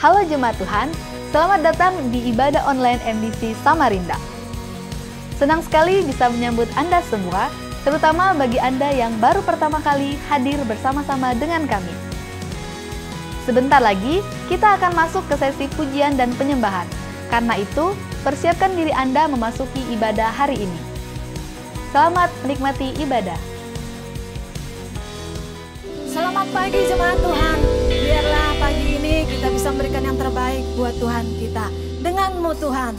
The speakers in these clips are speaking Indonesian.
Halo Jemaat Tuhan, selamat datang di ibadah online MDC Samarinda. Senang sekali bisa menyambut Anda semua, terutama bagi Anda yang baru pertama kali hadir bersama-sama dengan kami. Sebentar lagi, kita akan masuk ke sesi pujian dan penyembahan. Karena itu, persiapkan diri Anda memasuki ibadah hari ini. Selamat menikmati ibadah. Selamat pagi jemaat Tuhan. Biarlah pagi ini kita bisa memberikan yang terbaik buat Tuhan kita. Dengan-Mu Tuhan.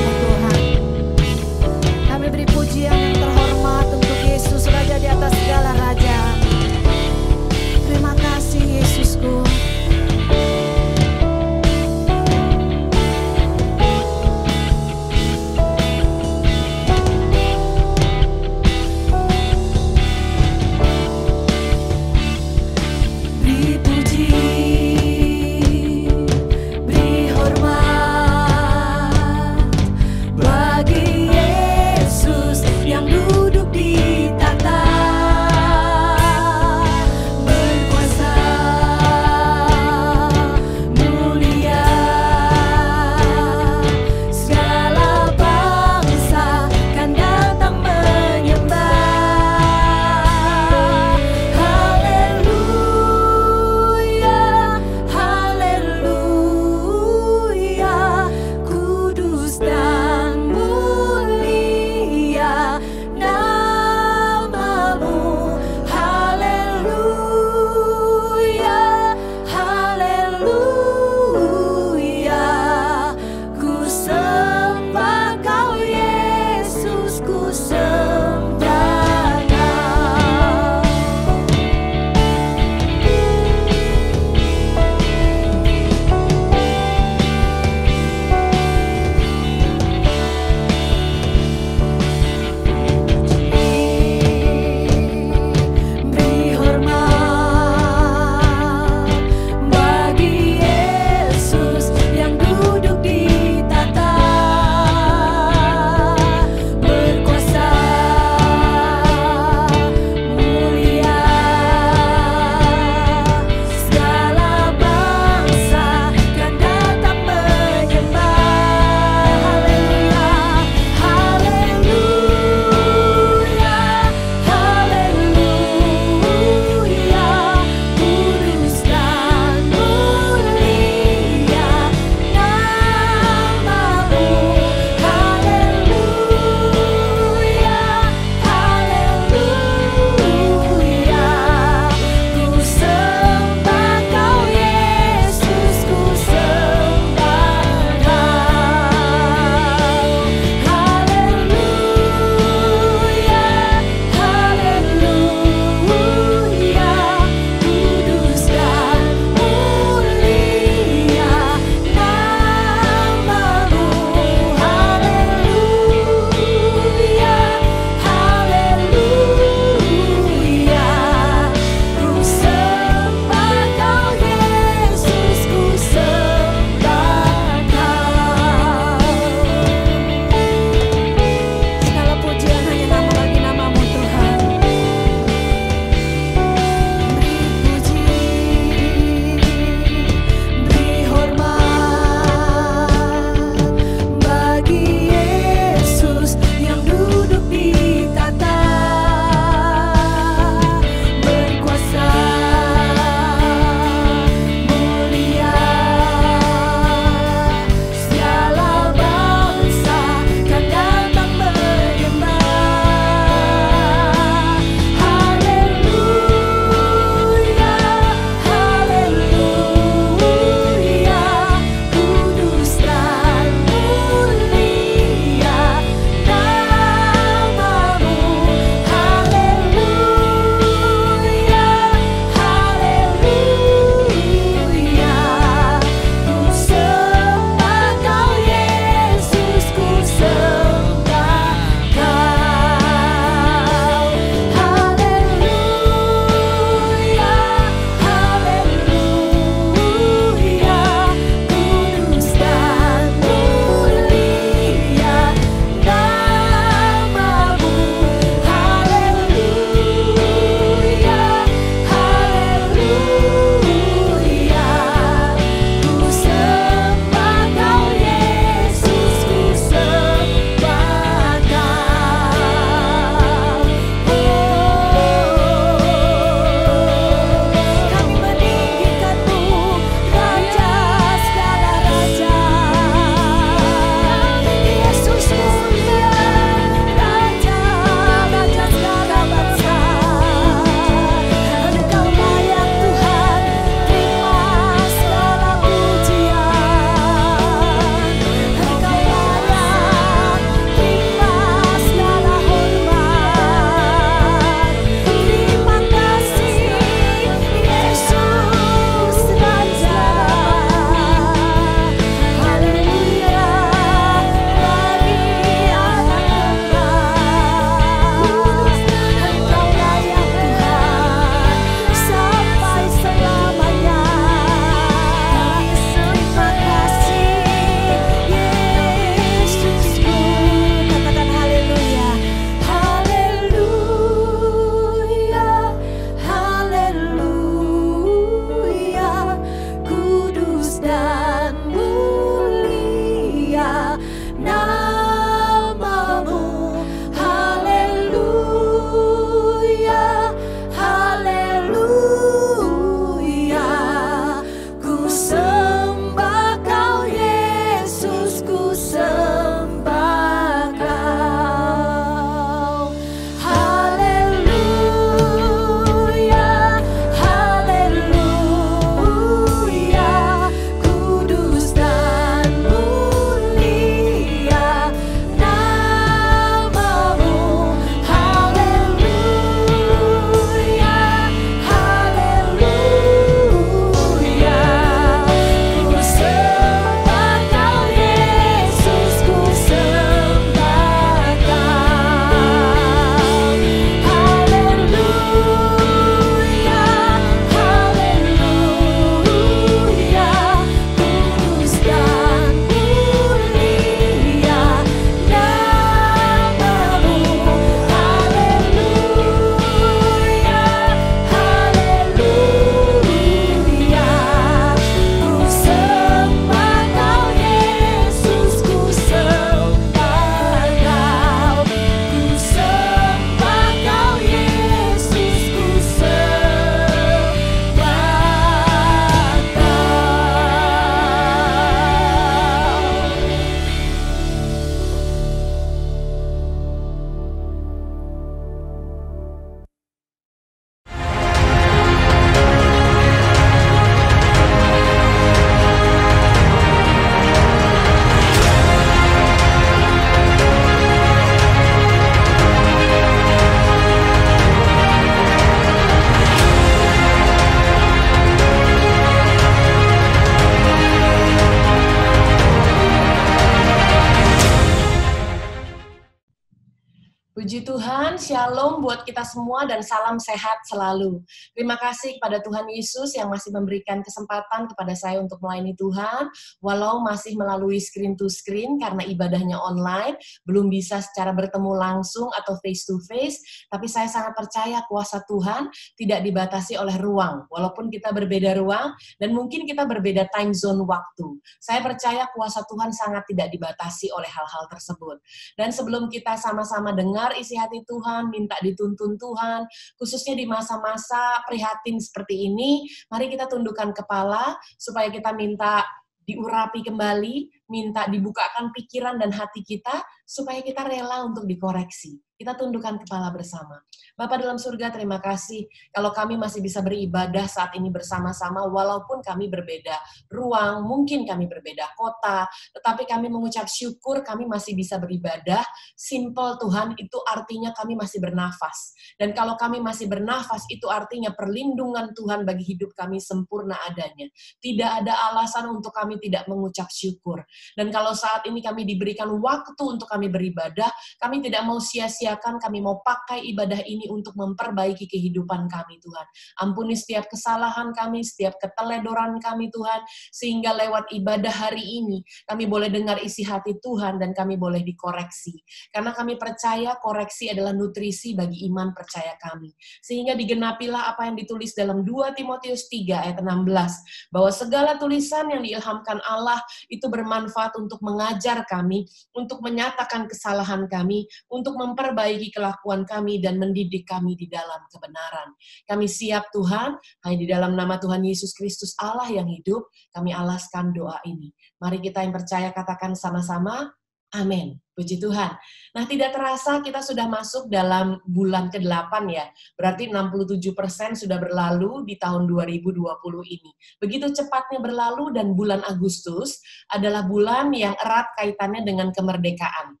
Puji Tuhan, shalom buat kita semua dan salam sehat selalu. Terima kasih kepada Tuhan Yesus yang masih memberikan kesempatan kepada saya untuk melayani Tuhan, walau masih melalui screen to screen karena ibadahnya online, belum bisa secara bertemu langsung atau face to face, tapi saya sangat percaya kuasa Tuhan tidak dibatasi oleh ruang, walaupun kita berbeda ruang dan mungkin kita berbeda time zone waktu. Saya percaya kuasa Tuhan sangat tidak dibatasi oleh hal-hal tersebut. Dan sebelum kita sama-sama dengar isi hati Tuhan, minta dituntun Tuhan, khususnya di masa-masa prihatin seperti ini, mari kita tundukkan kepala, supaya kita minta diurapi kembali, minta dibukakan pikiran dan hati kita, supaya kita rela untuk dikoreksi. Kita tundukkan kepala bersama. Bapa dalam surga, terima kasih kalau kami masih bisa beribadah saat ini bersama-sama, walaupun kami berbeda ruang, mungkin kami berbeda kota, tetapi kami mengucap syukur kami masih bisa beribadah. Simple Tuhan, itu artinya kami masih bernafas. Dan kalau kami masih bernafas, itu artinya perlindungan Tuhan bagi hidup kami sempurna adanya. Tidak ada alasan untuk kami tidak mengucap syukur. Dan kalau saat ini kami diberikan waktu untuk kami beribadah, kami tidak mau sia-siakan, kami mau pakai ibadah ini untuk memperbaiki kehidupan kami, Tuhan. Ampuni setiap kesalahan kami, setiap keteledoran kami, Tuhan, sehingga lewat ibadah hari ini, kami boleh dengar isi hati Tuhan dan kami boleh dikoreksi. Karena kami percaya koreksi adalah nutrisi bagi iman percaya kami. Sehingga digenapilah apa yang ditulis dalam 2 Timotius 3 ayat 16, bahwa segala tulisan yang diilhamkan Allah itu bermanfaat untuk mengajar kami, untuk menyatakan kesalahan kami, untuk memperbaiki kelakuan kami, dan mendidik kami di dalam kebenaran. Kami siap Tuhan, hanya di dalam nama Tuhan Yesus Kristus Allah yang hidup, kami alaskan doa ini. Mari kita yang percaya katakan sama-sama, amin. Puji Tuhan. Nah, tidak terasa kita sudah masuk dalam bulan ke-8 ya. Berarti 67% sudah berlalu di tahun 2020 ini. Begitu cepatnya berlalu dan bulan Agustus adalah bulan yang erat kaitannya dengan kemerdekaan.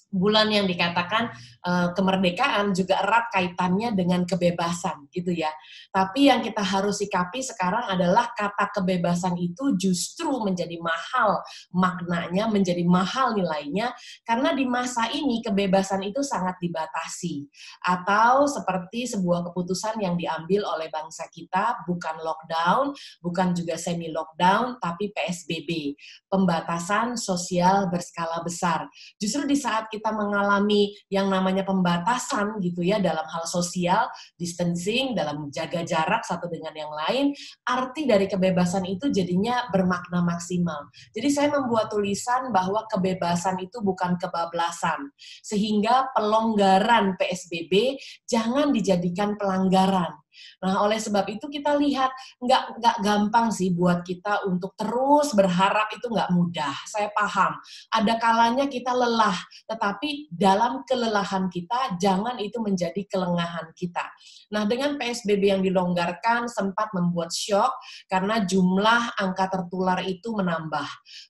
Bulan yang dikatakan kemerdekaan juga erat kaitannya dengan kebebasan gitu ya. Tapi yang kita harus sikapi sekarang adalah kata kebebasan itu justru menjadi mahal maknanya, menjadi mahal nilainya, karena di masa ini kebebasan itu sangat dibatasi. Atau seperti sebuah keputusan yang diambil oleh bangsa kita, bukan lockdown, bukan juga semi lockdown, tapi PSBB, pembatasan sosial berskala besar. Justru di saat kita mengalami yang namanya pembatasan gitu ya dalam hal sosial, distancing, dalam jaga jarak satu dengan yang lain, arti dari kebebasan itu jadinya bermakna maksimal. Jadi saya membuat tulisan bahwa kebebasan itu bukan kebablasan, sehingga pelonggaran PSBB jangan dijadikan pelanggaran. Nah, oleh sebab itu kita lihat nggak gampang sih buat kita untuk terus berharap, itu nggak mudah. Saya paham, ada kalanya kita lelah, tetapi dalam kelelahan kita jangan itu menjadi kelengahan kita. Nah, dengan PSBB yang dilonggarkan sempat membuat syok karena jumlah angka tertular itu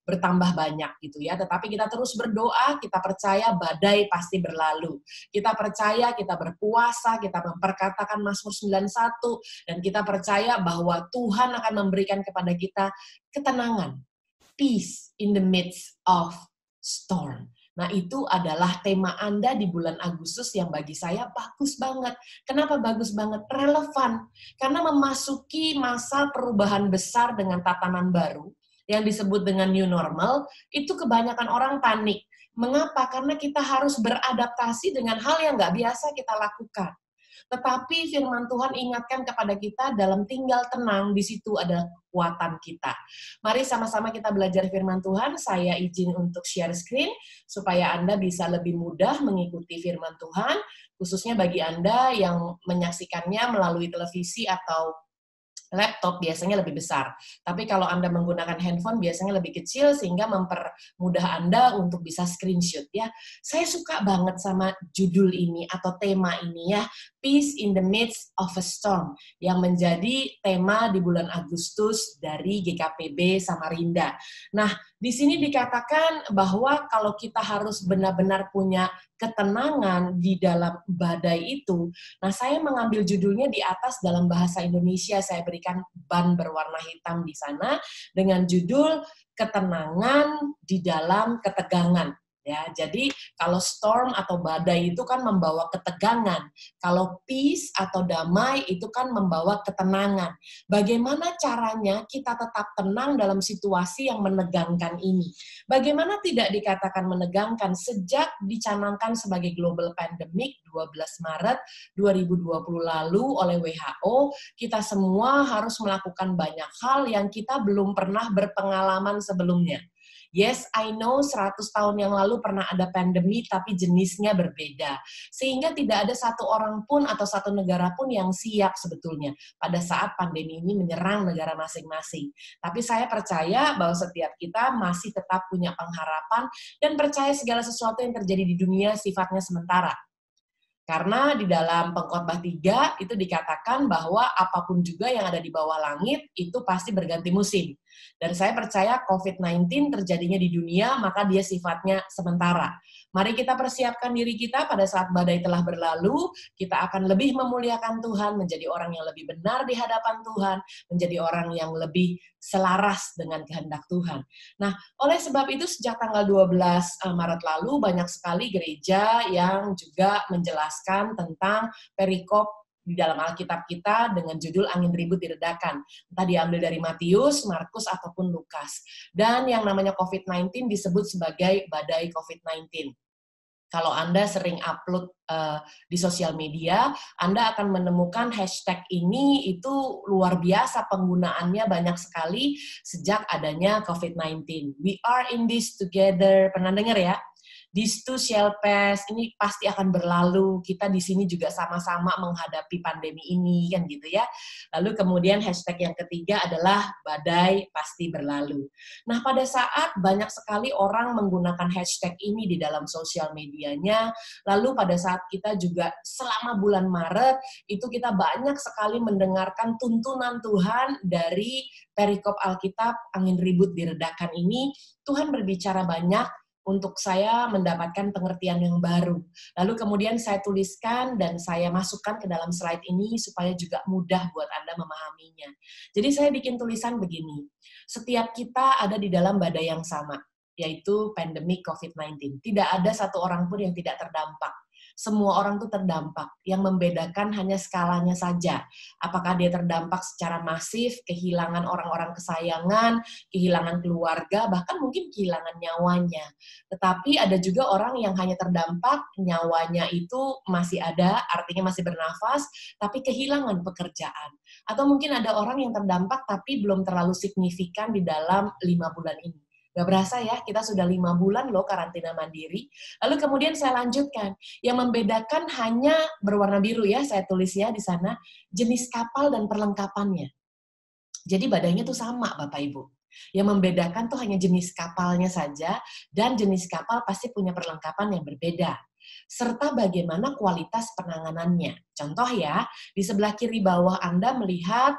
bertambah banyak gitu ya. Tetapi kita terus berdoa, kita percaya badai pasti berlalu. Kita percaya, kita berpuasa, kita memperkatakan Mazmur 91, dan kita percaya bahwa Tuhan akan memberikan kepada kita ketenangan, peace in the midst of storm. Nah, itu adalah tema Anda di bulan Agustus yang bagi saya bagus banget. Kenapa bagus banget? Relevan. Karena memasuki masa perubahan besar dengan tatanan baru, yang disebut dengan new normal, itu kebanyakan orang panik. Mengapa? Karena kita harus beradaptasi dengan hal yang nggak biasa kita lakukan. Tetapi firman Tuhan ingatkan kepada kita dalam tinggal tenang, di situ ada kekuatan kita. Mari sama-sama kita belajar firman Tuhan. Saya izin untuk share screen supaya Anda bisa lebih mudah mengikuti firman Tuhan, khususnya bagi Anda yang menyaksikannya melalui televisi atau laptop biasanya lebih besar. Tapi kalau Anda menggunakan handphone biasanya lebih kecil sehingga mempermudah Anda untuk bisa screenshot ya. Saya suka banget sama judul ini atau tema ini ya, Peace in the Midst of a Storm, yang menjadi tema di bulan Agustus dari GKPB Samarinda. Nah, di sini dikatakan bahwa kalau kita harus benar-benar punya ketenangan di dalam badai itu. Nah, saya mengambil judulnya di atas dalam bahasa Indonesia, saya berikan ban berwarna hitam di sana dengan judul Ketenangan di dalam Ketegangan. Ya, jadi kalau storm atau badai itu kan membawa ketegangan. Kalau peace atau damai itu kan membawa ketenangan. Bagaimana caranya kita tetap tenang dalam situasi yang menegangkan ini? Bagaimana tidak dikatakan menegangkan sejak dicanangkan sebagai global pandemic 12 Maret 2020 lalu oleh WHO, kita semua harus melakukan banyak hal yang kita belum pernah berpengalaman sebelumnya. Yes, I know 100 tahun yang lalu pernah ada pandemi, tapi jenisnya berbeda. Sehingga tidak ada satu orang pun atau satu negara pun yang siap sebetulnya pada saat pandemi ini menyerang negara masing-masing. Tapi saya percaya bahwa setiap kita masih tetap punya pengharapan dan percaya segala sesuatu yang terjadi di dunia sifatnya sementara. Karena di dalam Pengkhotbah 3 itu dikatakan bahwa apapun juga yang ada di bawah langit itu pasti berganti musim. Dan saya percaya COVID-19 terjadinya di dunia, maka dia sifatnya sementara. Mari kita persiapkan diri kita pada saat badai telah berlalu, kita akan lebih memuliakan Tuhan, menjadi orang yang lebih benar di hadapan Tuhan, menjadi orang yang lebih selaras dengan kehendak Tuhan. Nah, oleh sebab itu sejak tanggal 12 Maret lalu banyak sekali gereja yang juga menjelaskan tentang perikop di dalam Alkitab kita dengan judul angin ribut diredakan. Entah diambil dari Matius, Markus, ataupun Lukas. Dan yang namanya COVID-19 disebut sebagai badai COVID-19. Kalau Anda sering upload di sosial media, Anda akan menemukan hashtag ini itu luar biasa penggunaannya banyak sekali sejak adanya COVID-19. We are in this together. Pernah dengar ya? This too shall pass, ini pasti akan berlalu, kita di sini juga sama-sama menghadapi pandemi ini, kan gitu ya. Lalu kemudian hashtag yang ketiga adalah badai pasti berlalu. Nah, pada saat banyak sekali orang menggunakan hashtag ini di dalam sosial medianya, lalu pada saat kita juga selama bulan Maret, itu kita banyak sekali mendengarkan tuntunan Tuhan dari perikop Alkitab, angin ribut diredakan ini, Tuhan berbicara banyak, untuk saya mendapatkan pengertian yang baru. Lalu kemudian saya tuliskan dan saya masukkan ke dalam slide ini supaya juga mudah buat Anda memahaminya. Jadi saya bikin tulisan begini, setiap kita ada di dalam badai yang sama, yaitu pandemi COVID-19. Tidak ada satu orang pun yang tidak terdampak. Semua orang tuh terdampak. Yang membedakan hanya skalanya saja. Apakah dia terdampak secara masif, kehilangan orang-orang kesayangan, kehilangan keluarga, bahkan mungkin kehilangan nyawanya. Tetapi ada juga orang yang hanya terdampak, nyawanya itu masih ada, artinya masih bernafas, tapi kehilangan pekerjaan. Atau mungkin ada orang yang terdampak tapi belum terlalu signifikan di dalam 5 bulan ini. Gak berasa ya, kita sudah 5 bulan loh karantina mandiri. Lalu kemudian saya lanjutkan, yang membedakan hanya berwarna biru ya, saya tulis ya di sana, jenis kapal dan perlengkapannya. Jadi badainya tuh sama Bapak Ibu. Yang membedakan tuh hanya jenis kapalnya saja, dan jenis kapal pasti punya perlengkapan yang berbeda. Serta bagaimana kualitas penanganannya. Contoh ya, di sebelah kiri bawah Anda melihat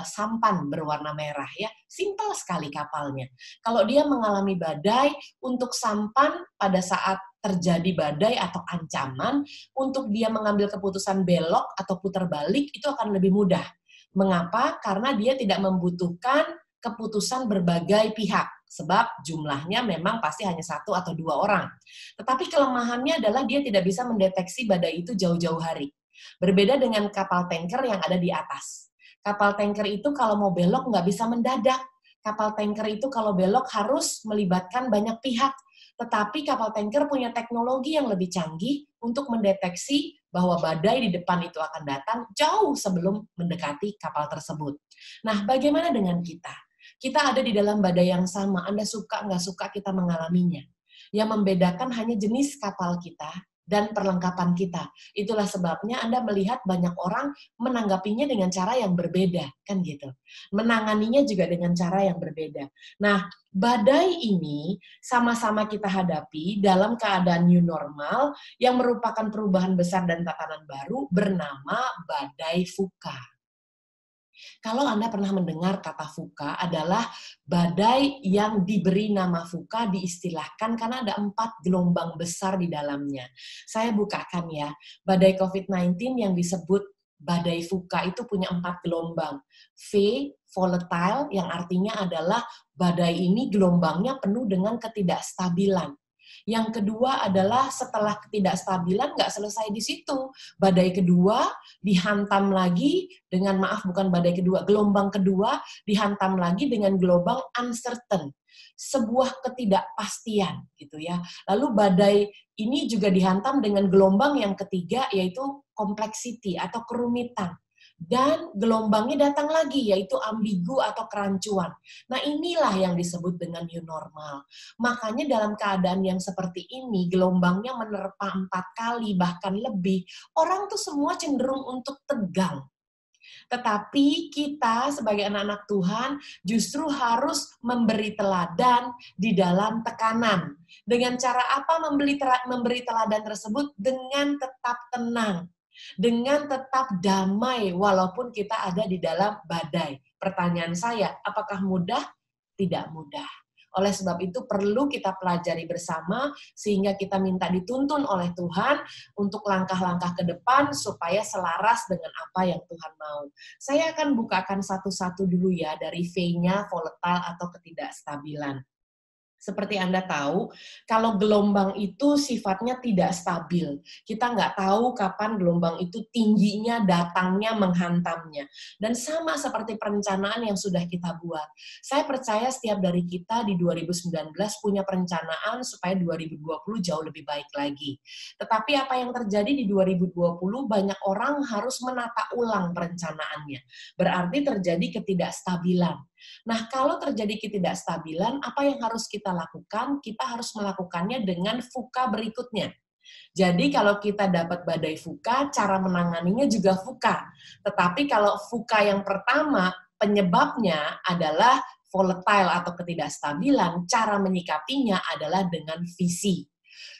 sampan berwarna merah ya, simpel sekali kapalnya. Kalau dia mengalami badai, untuk sampan pada saat terjadi badai atau ancaman, untuk dia mengambil keputusan belok atau putar balik itu akan lebih mudah. Mengapa? Karena dia tidak membutuhkan keputusan berbagai pihak. Sebab jumlahnya memang pasti hanya 1 atau 2 orang. Tetapi kelemahannya adalah dia tidak bisa mendeteksi badai itu jauh-jauh hari. Berbeda dengan kapal tanker yang ada di atas. Kapal tanker itu kalau mau belok nggak bisa mendadak. Kapal tanker itu kalau belok harus melibatkan banyak pihak. Tetapi kapal tanker punya teknologi yang lebih canggih untuk mendeteksi bahwa badai di depan itu akan datang jauh sebelum mendekati kapal tersebut. Nah, bagaimana dengan kita? Kita ada di dalam badai yang sama, Anda suka nggak suka kita mengalaminya. Yang membedakan hanya jenis kapal kita dan perlengkapan kita. Itulah sebabnya Anda melihat banyak orang menanggapinya dengan cara yang berbeda, kan gitu. Menanganinya juga dengan cara yang berbeda. Nah, badai ini sama-sama kita hadapi dalam keadaan new normal yang merupakan perubahan besar dan tatanan baru bernama badai Fuka. Kalau Anda pernah mendengar kata Fuka adalah badai yang diberi nama Fuka diistilahkan karena ada 4 gelombang besar di dalamnya. Saya bukakan ya, badai COVID-19 yang disebut badai Fuka itu punya 4 gelombang. V, volatile, yang artinya adalah badai ini gelombangnya penuh dengan ketidakstabilan. Yang kedua adalah setelah ketidakstabilan nggak selesai di situ. Badai kedua dihantam lagi dengan, bukan badai kedua, gelombang kedua dihantam lagi dengan gelombang uncertain. Sebuah ketidakpastian gitu ya. Lalu badai ini juga dihantam dengan gelombang yang ketiga, yaitu complexity atau kerumitan. Dan gelombangnya datang lagi, yaitu ambigu atau kerancuan. Nah, inilah yang disebut dengan new normal. Makanya dalam keadaan yang seperti ini, gelombangnya menerpa 4 kali, bahkan lebih, orang tuh semua cenderung untuk tegang. Tetapi kita sebagai anak-anak Tuhan justru harus memberi teladan di dalam tekanan. Dengan cara apa memberi teladan tersebut? Dengan tetap tenang. Dengan tetap damai walaupun kita ada di dalam badai. Pertanyaan saya, apakah mudah? Tidak mudah. Oleh sebab itu perlu kita pelajari bersama sehingga kita minta dituntun oleh Tuhan untuk langkah-langkah ke depan supaya selaras dengan apa yang Tuhan mau. Saya akan bukakan satu-satu dulu ya dari V-nya, volatile atau ketidakstabilan. Seperti Anda tahu, kalau gelombang itu sifatnya tidak stabil. Kita nggak tahu kapan gelombang itu tingginya, datangnya, menghantamnya. Dan sama seperti perencanaan yang sudah kita buat. Saya percaya setiap dari kita di 2019 punya perencanaan supaya 2020 jauh lebih baik lagi. Tetapi apa yang terjadi di 2020, banyak orang harus menata ulang perencanaannya. Berarti terjadi ketidakstabilan. Nah, kalau terjadi ketidakstabilan, apa yang harus kita lakukan? Kita harus melakukannya dengan VUCA berikutnya. Jadi kalau kita dapat badai VUCA, cara menanganinya juga VUCA. Tetapi kalau VUCA yang pertama, penyebabnya adalah volatile atau ketidakstabilan, cara menyikapinya adalah dengan visi.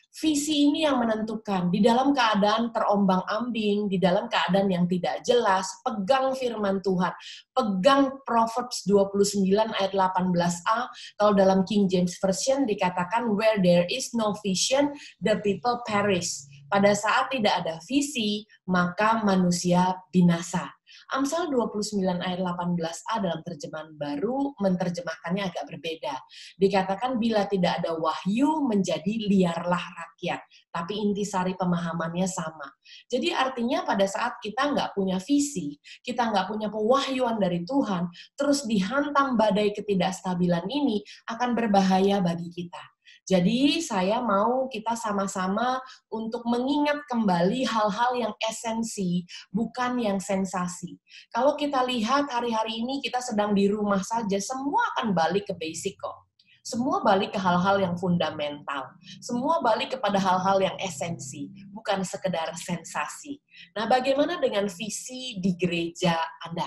Visi ini yang menentukan, di dalam keadaan terombang-ambing, di dalam keadaan yang tidak jelas, pegang firman Tuhan, pegang Proverbs 29 ayat 18a, kalau dalam King James Version dikatakan, where there is no vision, the people perish. Pada saat tidak ada visi, maka manusia binasa. Amsal 29 ayat 18a dalam terjemahan baru menerjemahkannya agak berbeda. Dikatakan bila tidak ada wahyu menjadi liarlah rakyat. Tapi intisari pemahamannya sama. Jadi artinya pada saat kita nggak punya visi, kita nggak punya pewahyuan dari Tuhan, terus dihantam badai ketidakstabilan ini akan berbahaya bagi kita. Jadi saya mau kita sama-sama untuk mengingat kembali hal-hal yang esensi, bukan yang sensasi. Kalau kita lihat hari-hari ini kita sedang di rumah saja, semua akan balik ke basic kok. Semua balik ke hal-hal yang fundamental. Semua balik kepada hal-hal yang esensi, bukan sekedar sensasi. Nah, bagaimana dengan visi di gereja Anda?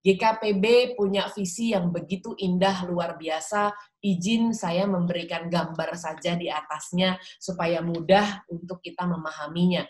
GKPB punya visi yang begitu indah, luar biasa. Izin saya memberikan gambar saja di atasnya supaya mudah untuk kita memahaminya.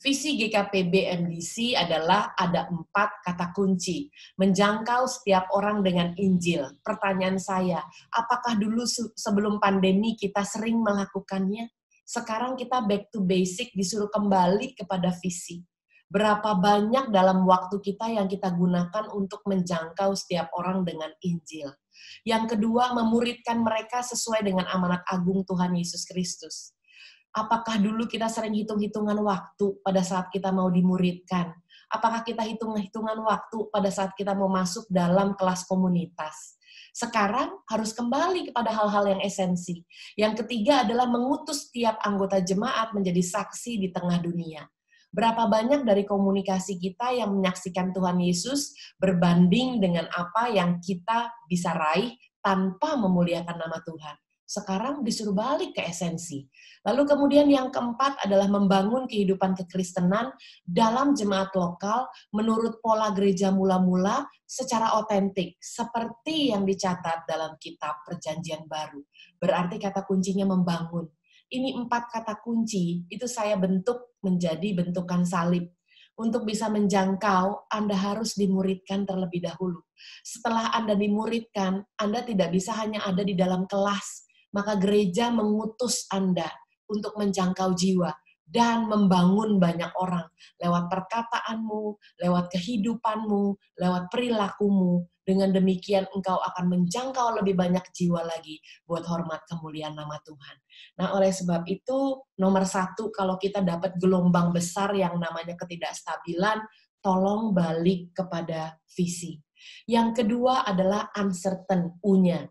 Visi GKPB MDC adalah ada 4 kata kunci. Menjangkau setiap orang dengan Injil. Pertanyaan saya, apakah dulu sebelum pandemi kita sering melakukannya? Sekarang kita back to basic, disuruh kembali kepada visi. Berapa banyak dalam waktu kita yang kita gunakan untuk menjangkau setiap orang dengan Injil. Yang kedua, memuridkan mereka sesuai dengan amanat agung Tuhan Yesus Kristus. Apakah dulu kita sering hitung-hitungan waktu pada saat kita mau dimuridkan? Apakah kita hitung-hitungan waktu pada saat kita mau masuk dalam kelas komunitas? Sekarang harus kembali kepada hal-hal yang esensi. Yang ketiga adalah mengutus setiap anggota jemaat menjadi saksi di tengah dunia. Berapa banyak dari komunikasi kita yang menyaksikan Tuhan Yesus berbanding dengan apa yang kita bisa raih tanpa memuliakan nama Tuhan. Sekarang disuruh balik ke esensi. Lalu kemudian yang keempat adalah membangun kehidupan kekristenan dalam jemaat lokal menurut pola gereja mula-mula secara otentik, seperti yang dicatat dalam kitab Perjanjian Baru. Berarti kata kuncinya membangun. Ini 4 kata kunci, itu saya bentuk menjadi bentukan salib. Untuk bisa menjangkau, Anda harus dimuridkan terlebih dahulu. Setelah Anda dimuridkan, Anda tidak bisa hanya ada di dalam kelas, maka gereja mengutus Anda untuk menjangkau jiwa. dan membangun banyak orang lewat perkataanmu, lewat kehidupanmu, lewat perilakumu. Dengan demikian engkau akan menjangkau lebih banyak jiwa lagi buat hormat kemuliaan nama Tuhan. Nah, oleh sebab itu, nomor satu, kalau kita dapat gelombang besar yang namanya ketidakstabilan, tolong balik kepada visi. Yang kedua adalah uncertain, U-nya.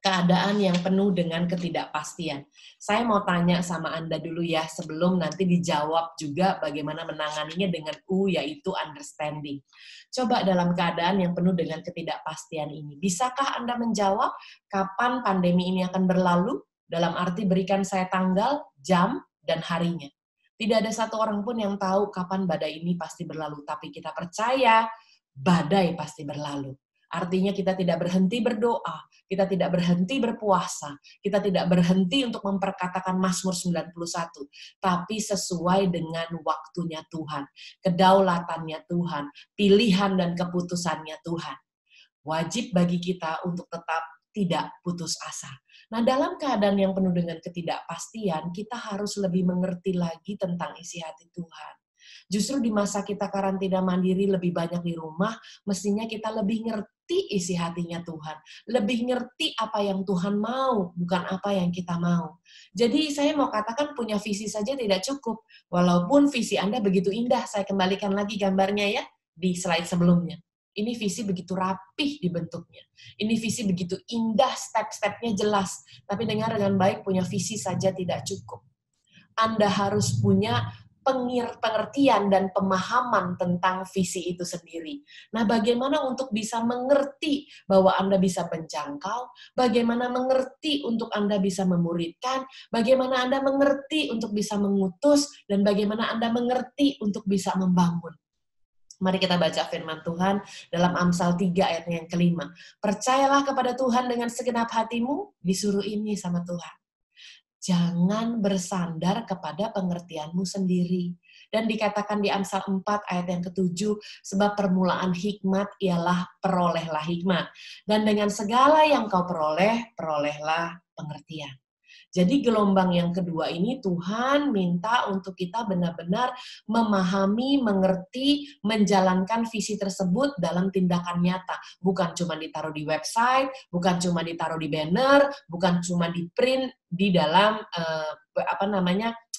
Keadaan yang penuh dengan ketidakpastian. Saya mau tanya sama Anda dulu ya, sebelum nanti dijawab juga bagaimana menanganinya dengan U, yaitu understanding. Coba dalam keadaan yang penuh dengan ketidakpastian ini, bisakah Anda menjawab kapan pandemi ini akan berlalu? Dalam arti berikan saya tanggal, jam, dan harinya. Tidak ada satu orang pun yang tahu kapan badai ini pasti berlalu, tapi kita percaya badai pasti berlalu. Artinya kita tidak berhenti berdoa, kita tidak berhenti berpuasa, kita tidak berhenti untuk memperkatakan Mazmur 91, tapi sesuai dengan waktunya Tuhan, kedaulatannya Tuhan, pilihan dan keputusannya Tuhan. Wajib bagi kita untuk tetap tidak putus asa. Nah, dalam keadaan yang penuh dengan ketidakpastian, kita harus lebih mengerti lagi tentang isi hati Tuhan. Justru di masa kita karantina mandiri lebih banyak di rumah, mestinya kita lebih ngerti isi hatinya Tuhan. Lebih ngerti apa yang Tuhan mau, bukan apa yang kita mau. Jadi saya mau katakan punya visi saja tidak cukup. Walaupun visi Anda begitu indah, saya kembalikan lagi gambarnya ya, di slide sebelumnya. Ini visi begitu rapih dibentuknya. Ini visi begitu indah, step-stepnya jelas. Tapi dengar dengan baik, punya visi saja tidak cukup. Anda harus punya pengertian dan pemahaman tentang visi itu sendiri. Nah, bagaimana untuk bisa mengerti bahwa Anda bisa menjangkau, bagaimana mengerti untuk Anda bisa memuridkan, bagaimana Anda mengerti untuk bisa mengutus, dan bagaimana Anda mengerti untuk bisa membangun. Mari kita baca firman Tuhan dalam Amsal 3 ayat yang kelima. Percayalah kepada Tuhan dengan segenap hatimu, disuruh ini sama Tuhan. Jangan bersandar kepada pengertianmu sendiri. Dan dikatakan di Amsal 4 ayat yang ketujuh, sebab permulaan hikmat ialah perolehlah hikmat. Dan dengan segala yang kau peroleh, perolehlah pengertian. Jadi gelombang yang kedua ini Tuhan minta untuk kita benar-benar memahami, mengerti, menjalankan visi tersebut dalam tindakan nyata. Bukan cuma ditaruh di website, bukan cuma ditaruh di banner, bukan cuma di print di dalam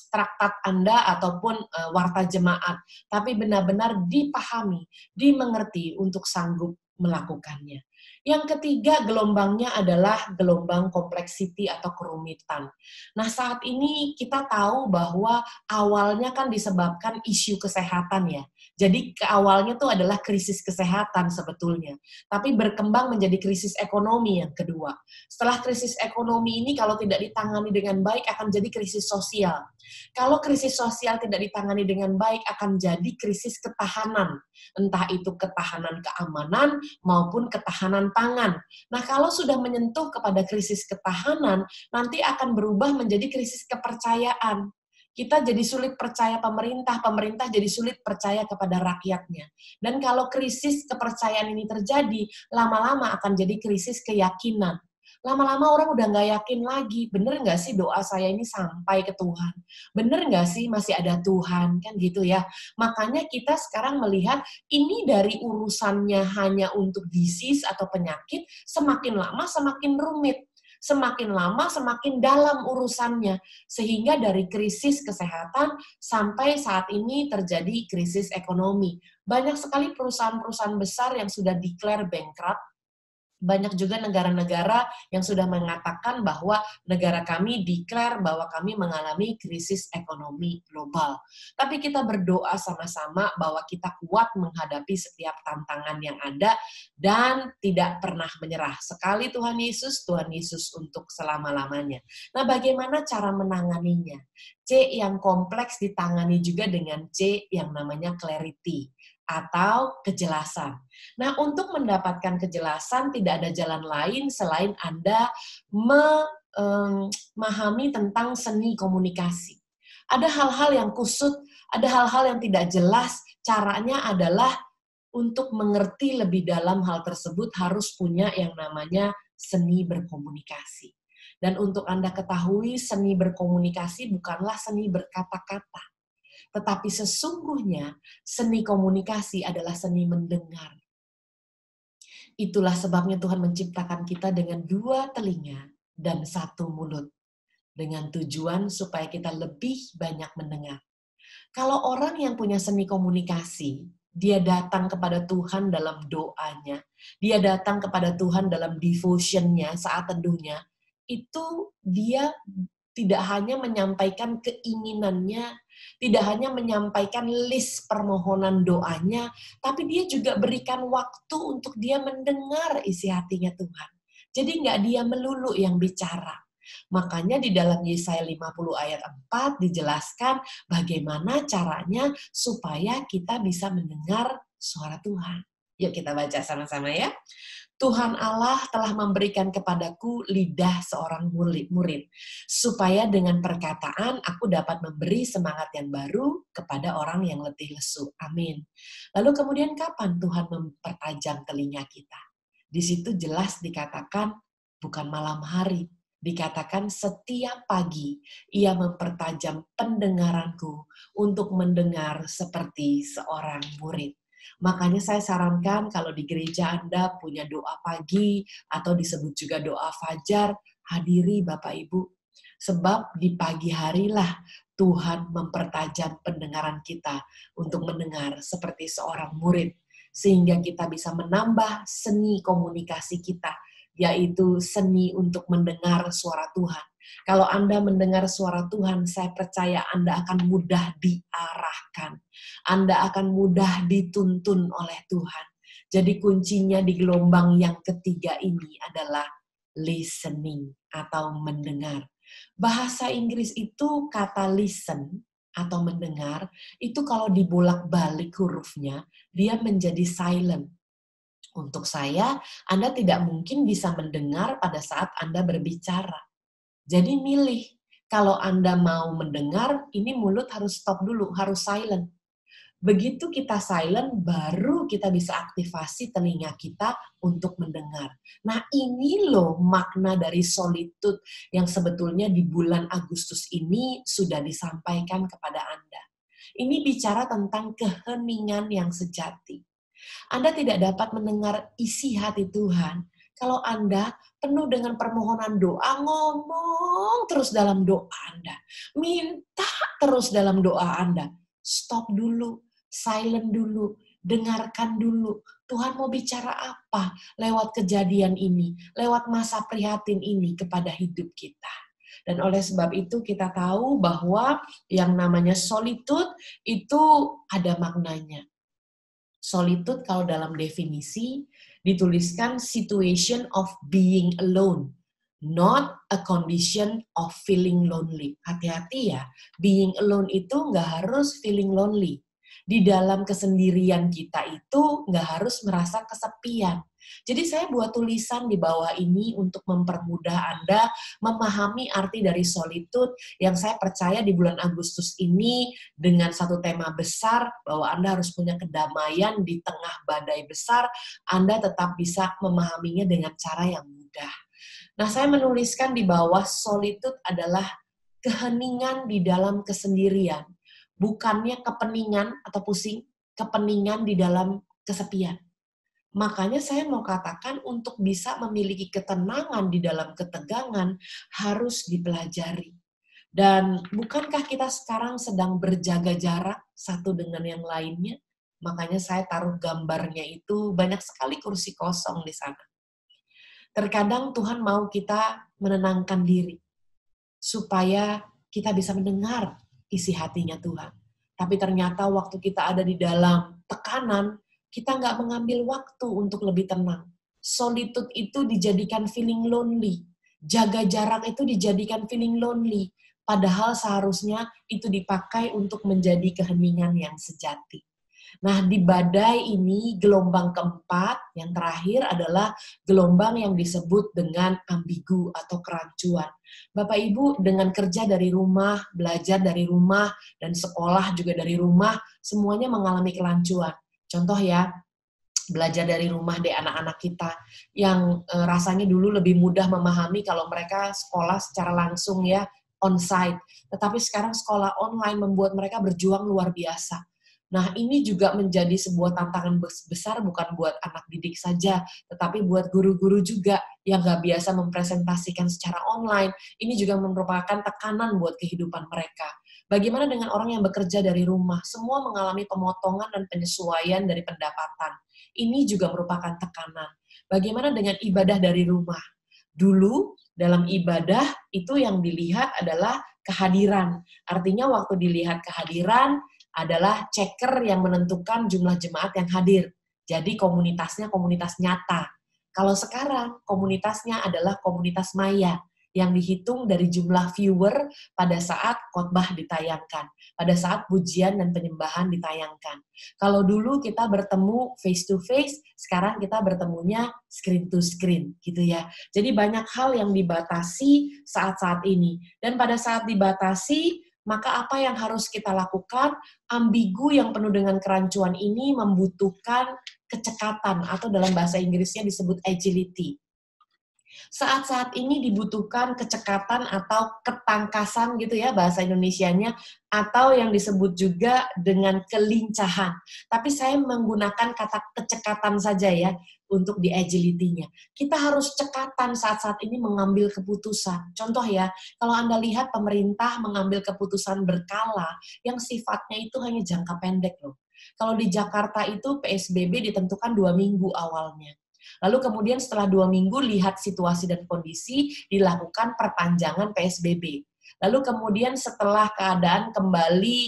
traktat Anda ataupun warta jemaat, tapi benar-benar dipahami, dimengerti untuk sanggup melakukannya. Yang ketiga gelombangnya adalah gelombang kompleksiti atau kerumitan. Nah, saat ini kita tahu bahwa awalnya kan disebabkan isu kesehatan ya. Jadi awalnya tuh adalah krisis kesehatan sebetulnya. Tapi berkembang menjadi krisis ekonomi yang kedua. Setelah krisis ekonomi ini kalau tidak ditangani dengan baik akan jadi krisis sosial. Kalau krisis sosial tidak ditangani dengan baik akan jadi krisis ketahanan. Entah itu ketahanan keamanan maupun ketahanan pangan. Nah, kalau sudah menyentuh kepada krisis ketahanan, nanti akan berubah menjadi krisis kepercayaan. Kita jadi sulit percaya pemerintah, pemerintah jadi sulit percaya kepada rakyatnya. Dan kalau krisis kepercayaan ini terjadi, lama-lama akan jadi krisis keyakinan. Lama-lama orang udah nggak yakin lagi, bener nggak sih doa saya ini sampai ke Tuhan? Bener nggak sih masih ada Tuhan? Kan gitu ya. Makanya kita sekarang melihat ini dari urusannya hanya untuk disease atau penyakit, semakin lama semakin rumit. Semakin lama semakin dalam urusannya. Sehingga dari krisis kesehatan sampai saat ini terjadi krisis ekonomi. Banyak sekali perusahaan-perusahaan besar yang sudah declare bankrupt. Banyak juga negara-negara yang sudah mengatakan bahwa negara kami declare bahwa kami mengalami krisis ekonomi global. Tapi kita berdoa sama-sama bahwa kita kuat menghadapi setiap tantangan yang ada dan tidak pernah menyerah. Sekali Tuhan Yesus untuk selama-lamanya. Nah, bagaimana cara menanganinya? C yang kompleks ditangani juga dengan C yang namanya clarity atau kejelasan. Nah, untuk mendapatkan kejelasan tidak ada jalan lain selain Anda memahami tentang seni komunikasi. Ada hal-hal yang kusut, ada hal-hal yang tidak jelas, caranya adalah untuk mengerti lebih dalam hal tersebut harus punya yang namanya seni berkomunikasi. Dan untuk Anda ketahui, seni berkomunikasi bukanlah seni berkata-kata. Tetapi sesungguhnya seni komunikasi adalah seni mendengar. Itulah sebabnya Tuhan menciptakan kita dengan 2 telinga dan 1 mulut. Dengan tujuan supaya kita lebih banyak mendengar. Kalau orang yang punya seni komunikasi, dia datang kepada Tuhan dalam doanya, dia datang kepada Tuhan dalam devotion-nya, saat teduhnya, itu dia tidak hanya menyampaikan keinginannya, tidak hanya menyampaikan list permohonan doanya, tapi dia juga berikan waktu untuk dia mendengar isi hatinya Tuhan. Jadi nggak dia melulu yang bicara. Makanya di dalam Yesaya 50 ayat 4 dijelaskan bagaimana caranya supaya kita bisa mendengar suara Tuhan. Yuk kita baca sama-sama ya. Tuhan Allah telah memberikan kepadaku lidah seorang murid, supaya dengan perkataan aku dapat memberi semangat yang baru kepada orang yang letih lesu. Amin. Lalu kemudian kapan Tuhan mempertajam telinga kita? Di situ jelas dikatakan bukan malam hari. Dikatakan setiap pagi ia mempertajam pendengaranku untuk mendengar seperti seorang murid. Makanya saya sarankan kalau di gereja Anda punya doa pagi atau disebut juga doa fajar, hadiri Bapak Ibu. Sebab di pagi harilah Tuhan mempertajam pendengaran kita untuk mendengar seperti seorang murid. Sehingga kita bisa menambah seni komunikasi kita, yaitu seni untuk mendengar suara Tuhan. Kalau Anda mendengar suara Tuhan, saya percaya Anda akan mudah diarahkan. Anda akan mudah dituntun oleh Tuhan. Jadi kuncinya di gelombang yang ketiga ini adalah listening atau mendengar. Bahasa Inggris itu kata listen atau mendengar, itu kalau dibolak-balik hurufnya, dia menjadi silent. Untuk saya, Anda tidak mungkin bisa mendengar pada saat Anda berbicara. Jadi milih, kalau Anda mau mendengar, ini mulut harus stop dulu, harus silent. Begitu kita silent, baru kita bisa aktivasi telinga kita untuk mendengar. Nah ini loh makna dari solitude yang sebetulnya di bulan Agustus ini sudah disampaikan kepada Anda. Ini bicara tentang keheningan yang sejati. Anda tidak dapat mendengar isi hati Tuhan kalau Anda penuh dengan permohonan doa, ngomong terus dalam doa Anda, minta terus dalam doa Anda. Stop dulu, silent dulu, dengarkan dulu. Tuhan mau bicara apa lewat kejadian ini, lewat masa prihatin ini kepada hidup kita. Dan oleh sebab itu kita tahu bahwa yang namanya solitude itu ada maknanya. Solitude kalau dalam definisi dituliskan situation of being alone, not a condition of feeling lonely. Hati-hati ya, being alone itu nggak harus feeling lonely. Di dalam kesendirian kita itu nggak harus merasa kesepian. Jadi saya buat tulisan di bawah ini untuk mempermudah Anda memahami arti dari solitude yang saya percaya di bulan Agustus ini dengan satu tema besar bahwa Anda harus punya kedamaian di tengah badai besar, Anda tetap bisa memahaminya dengan cara yang mudah. Nah, saya menuliskan di bawah solitude adalah keheningan di dalam kesendirian, bukannya kepeningan atau pusing, kepeningan di dalam kesepian. Makanya saya mau katakan untuk bisa memiliki ketenangan di dalam ketegangan harus dipelajari. Dan bukankah kita sekarang sedang berjaga jarak satu dengan yang lainnya? Makanya saya taruh gambarnya itu banyak sekali kursi kosong di sana. Terkadang Tuhan mau kita menenangkan diri supaya kita bisa mendengar isi hatinya Tuhan. Tapi ternyata waktu kita ada di dalam tekanan, kita nggak mengambil waktu untuk lebih tenang. Solitude itu dijadikan feeling lonely. Jaga jarak itu dijadikan feeling lonely. Padahal seharusnya itu dipakai untuk menjadi keheningan yang sejati. Nah, di badai ini gelombang keempat, yang terakhir adalah gelombang yang disebut dengan ambigu atau kerancuan. Bapak Ibu dengan kerja dari rumah, belajar dari rumah, dan sekolah juga dari rumah, semuanya mengalami kerancuan. Contoh ya, belajar dari rumah deh anak-anak kita yang rasanya dulu lebih mudah memahami kalau mereka sekolah secara langsung ya, onsite. Tetapi sekarang sekolah online membuat mereka berjuang luar biasa. Nah, ini juga menjadi sebuah tantangan besar bukan buat anak didik saja, tetapi buat guru-guru juga yang nggak biasa mempresentasikan secara online. Ini juga merupakan tekanan buat kehidupan mereka. Bagaimana dengan orang yang bekerja dari rumah? Semua mengalami pemotongan dan penyesuaian dari pendapatan. Ini juga merupakan tekanan. Bagaimana dengan ibadah dari rumah? Dulu, dalam ibadah, itu yang dilihat adalah kehadiran. Artinya waktu dilihat kehadiran, adalah checker yang menentukan jumlah jemaat yang hadir. Jadi komunitasnya komunitas nyata. Kalau sekarang, komunitasnya adalah komunitas maya, yang dihitung dari jumlah viewer pada saat khotbah ditayangkan, pada saat pujian dan penyembahan ditayangkan. Kalau dulu kita bertemu face to face, sekarang kita bertemunya screen to screen, gitu ya. Jadi banyak hal yang dibatasi saat-saat ini. Dan pada saat dibatasi, maka apa yang harus kita lakukan? Ambigu yang penuh dengan kerancuan ini membutuhkan kecekatan, atau dalam bahasa Inggrisnya disebut agility. Saat-saat ini dibutuhkan kecekatan atau ketangkasan gitu ya bahasa Indonesianya, atau yang disebut juga dengan kelincahan. Tapi saya menggunakan kata kecekatan saja ya untuk di agility-nya. Kita harus cekatan saat-saat ini mengambil keputusan. Contoh ya, kalau Anda lihat pemerintah mengambil keputusan berkala yang sifatnya itu hanya jangka pendek loh. Kalau di Jakarta itu PSBB ditentukan 2 minggu awalnya. Lalu kemudian setelah 2 minggu lihat situasi dan kondisi dilakukan perpanjangan PSBB. Lalu kemudian setelah keadaan kembali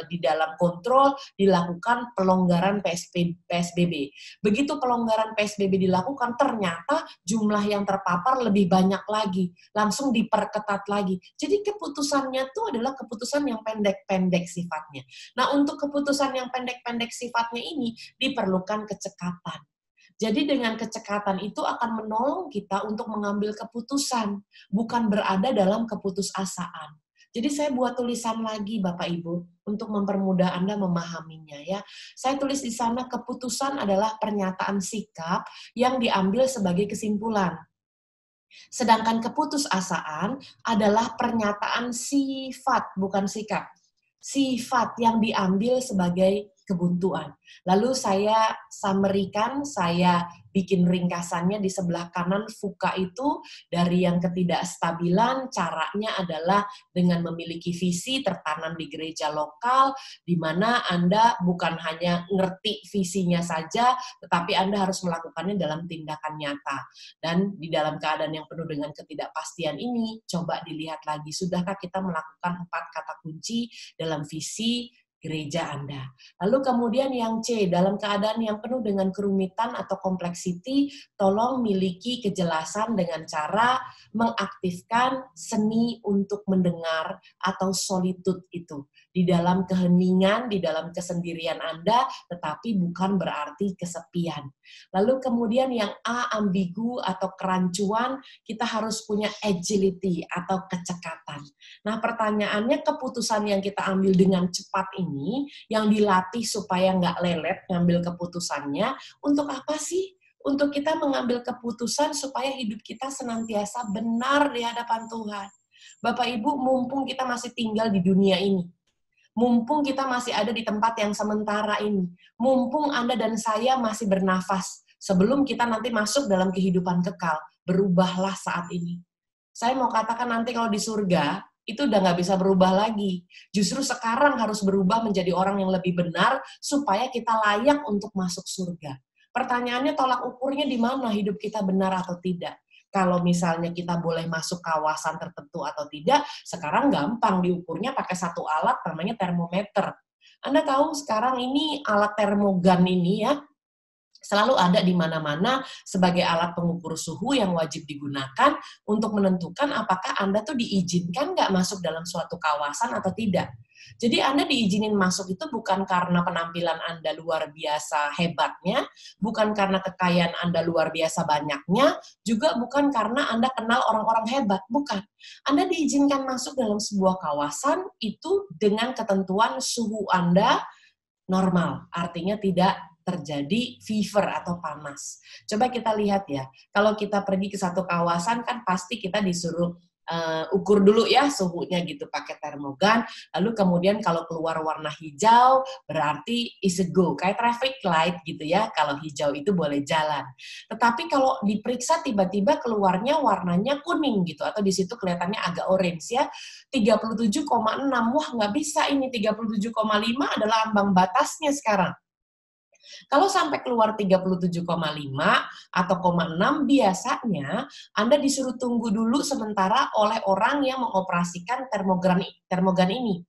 di dalam kontrol dilakukan pelonggaran PSBB. Begitu pelonggaran PSBB dilakukan ternyata jumlah yang terpapar lebih banyak lagi, langsung diperketat lagi. Jadi keputusannya itu adalah keputusan yang pendek-pendek sifatnya. Nah, untuk keputusan yang pendek-pendek sifatnya ini diperlukan kecekatan. Jadi dengan kecekatan itu akan menolong kita untuk mengambil keputusan, bukan berada dalam keputusasaan. Jadi saya buat tulisan lagi Bapak Ibu untuk mempermudah Anda memahaminya ya. Saya tulis di sana keputusan adalah pernyataan sikap yang diambil sebagai kesimpulan. Sedangkan keputusasaan adalah pernyataan sifat, bukan sikap. Sifat yang diambil sebagai kebuntuan. Lalu saya summary-kan, saya bikin ringkasannya di sebelah kanan. Fuka itu dari yang ketidakstabilan, caranya adalah dengan memiliki visi tertanam di gereja lokal, di mana Anda bukan hanya ngerti visinya saja, tetapi Anda harus melakukannya dalam tindakan nyata. Dan di dalam keadaan yang penuh dengan ketidakpastian ini, coba dilihat lagi, sudahkah kita melakukan 4 kata kunci dalam visi gereja Anda. Lalu kemudian yang C, dalam keadaan yang penuh dengan kerumitan atau kompleksiti, tolong miliki kejelasan dengan cara mengaktifkan seni untuk mendengar atau solitude itu. Di dalam keheningan, di dalam kesendirian Anda, tetapi bukan berarti kesepian. Lalu kemudian yang A, ambigu atau kerancuan, kita harus punya agility atau kecekatan. Nah pertanyaannya, keputusan yang kita ambil dengan cepat ini, yang dilatih supaya nggak lelet ngambil keputusannya, untuk apa sih? Untuk kita mengambil keputusan supaya hidup kita senantiasa benar di hadapan Tuhan. Bapak Ibu, mumpung kita masih tinggal di dunia ini, mumpung kita masih ada di tempat yang sementara ini, mumpung Anda dan saya masih bernafas, sebelum kita nanti masuk dalam kehidupan kekal, berubahlah saat ini. Saya mau katakan nanti kalau di surga, itu udah nggak bisa berubah lagi. Justru sekarang harus berubah menjadi orang yang lebih benar, supaya kita layak untuk masuk surga. Pertanyaannya tolak ukurnya di mana hidup kita benar atau tidak. Kalau misalnya kita boleh masuk kawasan tertentu atau tidak, sekarang gampang diukurnya pakai satu alat namanya termometer. Anda tahu sekarang ini alat termogan ini ya, selalu ada di mana-mana sebagai alat pengukur suhu yang wajib digunakan untuk menentukan apakah Anda tuh diizinkan nggak masuk dalam suatu kawasan atau tidak. Jadi Anda diizinin masuk itu bukan karena penampilan Anda luar biasa hebatnya, bukan karena kekayaan Anda luar biasa banyaknya, juga bukan karena Anda kenal orang-orang hebat, bukan. Anda diizinkan masuk dalam sebuah kawasan itu dengan ketentuan suhu Anda normal, artinya tidak terjadi fever atau panas. Coba kita lihat ya, kalau kita pergi ke satu kawasan kan pasti kita disuruh ukur dulu ya suhunya gitu pakai termogan, lalu kemudian kalau keluar warna hijau berarti is a go, kayak traffic light gitu ya, kalau hijau itu boleh jalan. Tetapi kalau diperiksa tiba-tiba keluarnya warnanya kuning gitu, atau di situ kelihatannya agak orange ya, 37,6, wah nggak bisa ini, 37,5 adalah ambang batasnya sekarang. Kalau sampai keluar 37,5 atau 0,6, biasanya Anda disuruh tunggu dulu sementara oleh orang yang mengoperasikan termogan ini.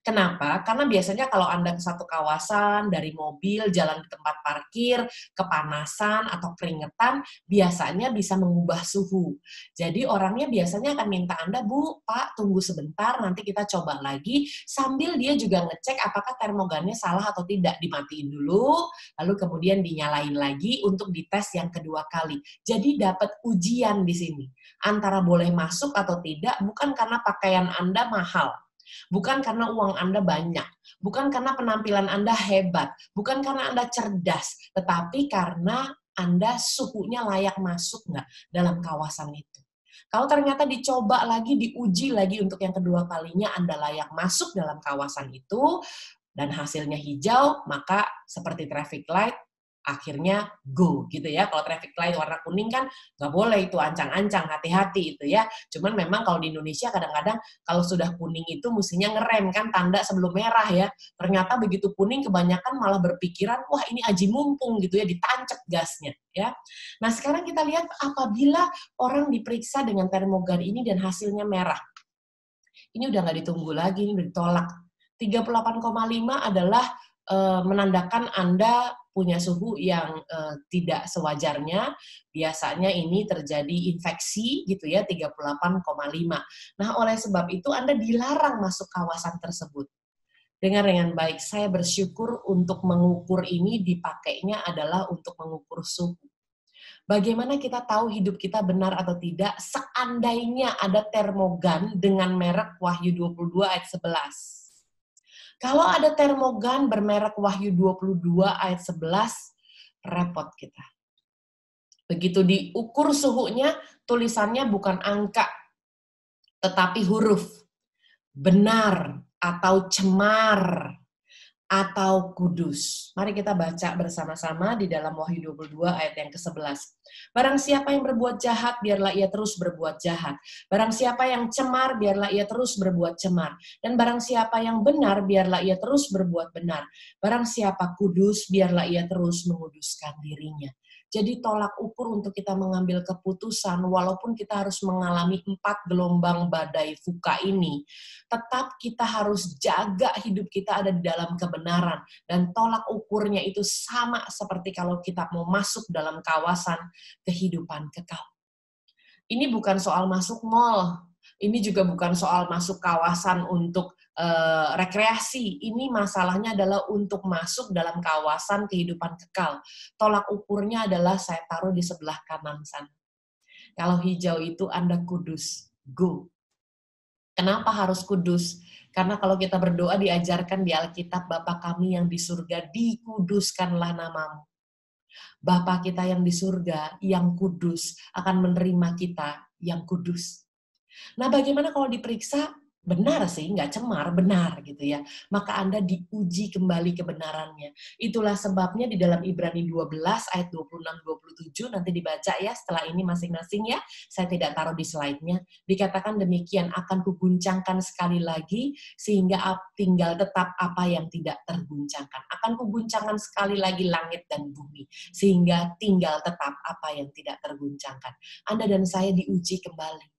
Kenapa? Karena biasanya kalau Anda ke satu kawasan, dari mobil, jalan di tempat parkir, kepanasan atau keringetan, biasanya bisa mengubah suhu. Jadi orangnya biasanya akan minta Anda, Bu, Pak, tunggu sebentar, nanti kita coba lagi, sambil dia juga ngecek apakah termogannya salah atau tidak. Dimatiin dulu, lalu kemudian dinyalain lagi untuk dites yang kedua kali. Jadi dapat ujian di sini. Antara boleh masuk atau tidak, bukan karena pakaian Anda mahal. Bukan karena uang Anda banyak, bukan karena penampilan Anda hebat, bukan karena Anda cerdas, tetapi karena Anda suhunya layak masuk nggak dalam kawasan itu. Kalau ternyata dicoba lagi, diuji lagi untuk yang kedua kalinya Anda layak masuk dalam kawasan itu, dan hasilnya hijau, maka seperti traffic light, akhirnya go gitu ya. Kalau traffic light warna kuning kan nggak boleh itu, ancang-ancang, hati-hati itu ya. Cuman memang kalau di Indonesia kadang-kadang kalau sudah kuning itu mestinya ngerem kan, tanda sebelum merah ya. Ternyata begitu kuning kebanyakan malah berpikiran, wah ini aji mumpung gitu ya, ditancap gasnya ya. Nah sekarang kita lihat apabila orang diperiksa dengan termogan ini dan hasilnya merah. Ini udah nggak ditunggu lagi, ini udah ditolak. 38,5 adalah menandakan Anda punya suhu yang tidak sewajarnya. Biasanya ini terjadi infeksi gitu ya, 38,5. Nah, oleh sebab itu Anda dilarang masuk kawasan tersebut. Dengar dengan baik, saya bersyukur untuk mengukur ini dipakainya adalah untuk mengukur suhu. Bagaimana kita tahu hidup kita benar atau tidak? Seandainya ada termogan dengan merek Wahyu 22 ayat 11. Kalau ada termogan bermerek Wahyu 22 ayat 11, repot kita. Begitu diukur suhunya, tulisannya bukan angka, tetapi huruf. Benar atau cemar atau kudus. Mari kita baca bersama-sama di dalam Wahyu 22 ayat yang ke-11. Barang siapa yang berbuat jahat, biarlah ia terus berbuat jahat. Barang siapa yang cemar, biarlah ia terus berbuat cemar. Dan barang siapa yang benar, biarlah ia terus berbuat benar. Barang siapa kudus, biarlah ia terus menguduskan dirinya. Jadi tolak ukur untuk kita mengambil keputusan, walaupun kita harus mengalami 4 gelombang badai fuka ini, tetap kita harus jaga hidup kita ada di dalam kebenaran. Dan tolak ukurnya itu sama seperti kalau kita mau masuk dalam kawasan kehidupan kekal. Ini bukan soal masuk mall, ini juga bukan soal masuk kawasan untuk rekreasi. Ini masalahnya adalah untuk masuk dalam kawasan kehidupan kekal. Tolak ukurnya adalah saya taruh di sebelah kanan sana. Kalau hijau itu Anda kudus, go. Kenapa harus kudus? Karena kalau kita berdoa diajarkan di Alkitab, Bapa kami yang di surga, dikuduskanlah namamu. Bapa kita yang di surga, yang kudus, akan menerima kita yang kudus. Nah, bagaimana kalau diperiksa? Benar sih, nggak cemar, benar gitu ya. Maka Anda diuji kembali kebenarannya. Itulah sebabnya di dalam Ibrani 12 ayat 26-27, nanti dibaca ya setelah ini masing-masing ya. Saya tidak taruh di slide-nya. Dikatakan demikian, akan kuguncangkan sekali lagi, sehingga tinggal tetap apa yang tidak terguncangkan. Akan kuguncangkan sekali lagi langit dan bumi, sehingga tinggal tetap apa yang tidak terguncangkan. Anda dan saya diuji kembali.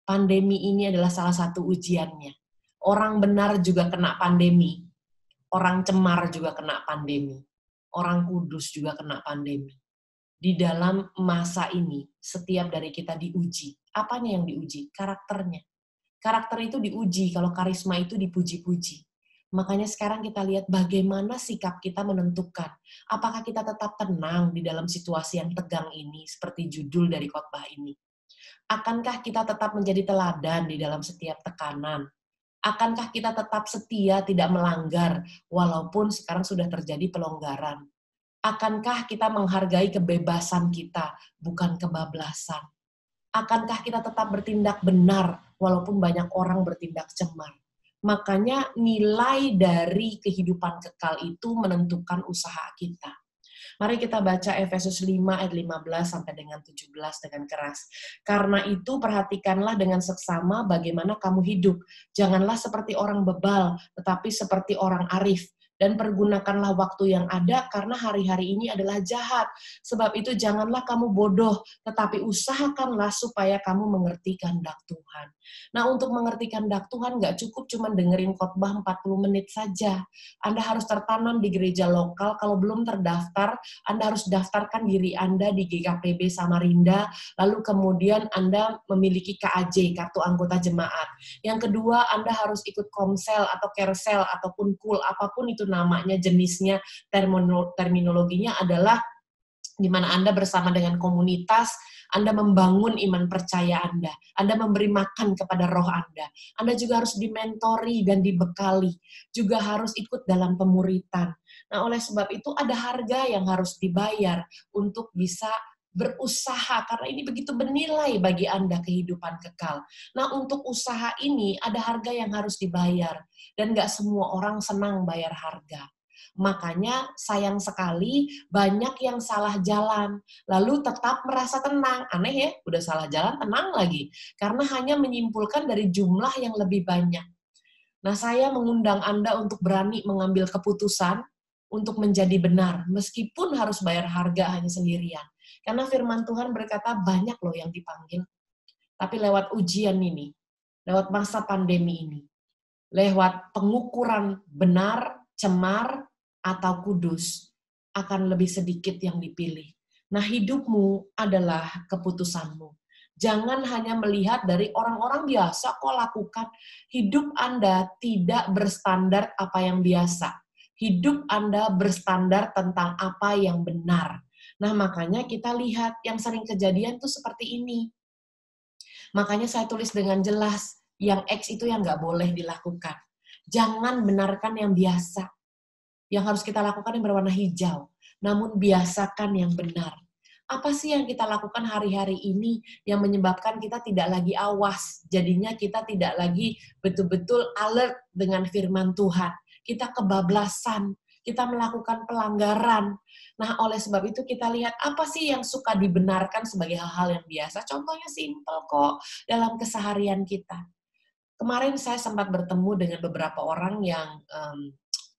Pandemi ini adalah salah satu ujiannya. Orang benar juga kena pandemi. Orang cemar juga kena pandemi. Orang kudus juga kena pandemi. Di dalam masa ini, setiap dari kita diuji. Apanya yang diuji? Karakternya. Karakter itu diuji, kalau karisma itu dipuji-puji. Makanya sekarang kita lihat bagaimana sikap kita menentukan. Apakah kita tetap tenang di dalam situasi yang tegang ini, seperti judul dari khotbah ini. Akankah kita tetap menjadi teladan di dalam setiap tekanan? Akankah kita tetap setia, tidak melanggar, walaupun sekarang sudah terjadi pelonggaran? Akankah kita menghargai kebebasan kita, bukan kebablasan? Akankah kita tetap bertindak benar, walaupun banyak orang bertindak cemar? Makanya nilai dari kehidupan kekal itu menentukan usaha kita. Mari kita baca Efesus 5 ayat 15 sampai dengan 17 dengan keras. Karena itu perhatikanlah dengan seksama bagaimana kamu hidup. Janganlah seperti orang bebal, tetapi seperti orang arif. Dan pergunakanlah waktu yang ada karena hari-hari ini adalah jahat. Sebab itu janganlah kamu bodoh, tetapi usahakanlah supaya kamu mengerti kehendak Tuhan. Nah, untuk mengerti kehendak Tuhan nggak cukup cuma dengerin khotbah 40 menit saja. Anda harus tertanam di gereja lokal. Kalau belum terdaftar, Anda harus daftarkan diri Anda di GKPB Samarinda, lalu kemudian Anda memiliki KAJ, kartu anggota jemaat. Yang kedua, Anda harus ikut komsel atau kersel ataupun kul, apapun itu namanya, jenisnya, terminologinya adalah di mana Anda bersama dengan komunitas, Anda membangun iman percaya Anda memberi makan kepada roh Anda juga harus dimentori dan dibekali, juga harus ikut dalam pemuritan. Nah, oleh sebab itu ada harga yang harus dibayar untuk bisa berusaha, karena ini begitu bernilai bagi Anda kehidupan kekal. Nah, untuk usaha ini ada harga yang harus dibayar, dan gak semua orang senang bayar harga. Makanya sayang sekali banyak yang salah jalan, lalu tetap merasa tenang. Aneh ya, udah salah jalan tenang lagi, karena hanya menyimpulkan dari jumlah yang lebih banyak. Nah, saya mengundang Anda untuk berani mengambil keputusan untuk menjadi benar, meskipun harus bayar harga hanya sendirian. Karena firman Tuhan berkata banyak loh yang dipanggil. Tapi lewat ujian ini, lewat masa pandemi ini, lewat pengukuran benar, cemar, atau kudus, akan lebih sedikit yang dipilih. Nah, hidupmu adalah keputusanmu. Jangan hanya melihat dari orang-orang biasa kok lakukan. Hidup Anda tidak berstandar apa yang biasa. Hidup Anda berstandar tentang apa yang benar. Nah, makanya kita lihat yang sering kejadian tuh seperti ini. Makanya saya tulis dengan jelas, yang X itu yang nggak boleh dilakukan. Jangan benarkan yang biasa. Yang harus kita lakukan yang berwarna hijau. Namun biasakan yang benar. Apa sih yang kita lakukan hari-hari ini yang menyebabkan kita tidak lagi awas? Jadinya kita tidak lagi betul-betul alert dengan firman Tuhan. Kita kebablasan, kita melakukan pelanggaran. Nah, oleh sebab itu kita lihat apa sih yang suka dibenarkan sebagai hal-hal yang biasa. Contohnya simpel kok dalam keseharian kita. Kemarin saya sempat bertemu dengan beberapa orang yang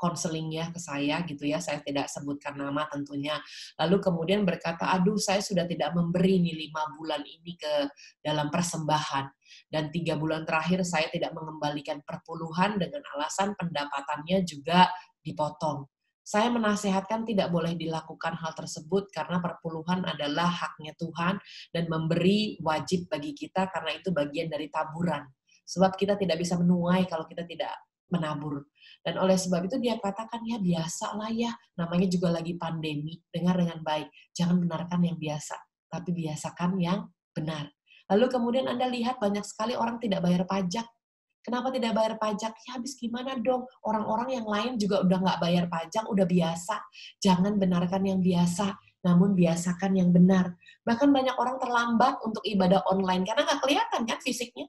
konseling ya ke saya gitu ya, saya tidak sebutkan nama tentunya. Lalu kemudian berkata, aduh saya sudah tidak memberi nih 5 bulan ini ke dalam persembahan. Dan 3 bulan terakhir saya tidak mengembalikan perpuluhan dengan alasan pendapatannya juga dipotong. Saya menasehatkan tidak boleh dilakukan hal tersebut karena perpuluhan adalah haknya Tuhan dan memberi wajib bagi kita karena itu bagian dari taburan. Sebab kita tidak bisa menuai kalau kita tidak menabur. Dan oleh sebab itu dia katakan, ya biasa lah ya, namanya juga lagi pandemi, dengar dengan baik. Jangan benarkan yang biasa, tapi biasakan yang benar. Lalu kemudian Anda lihat banyak sekali orang tidak bayar pajak. Kenapa tidak bayar pajak? Ya habis gimana dong? Orang-orang yang lain juga udah nggak bayar pajak, udah biasa. Jangan benarkan yang biasa, namun biasakan yang benar. Bahkan banyak orang terlambat untuk ibadah online, karena nggak kelihatan kan fisiknya.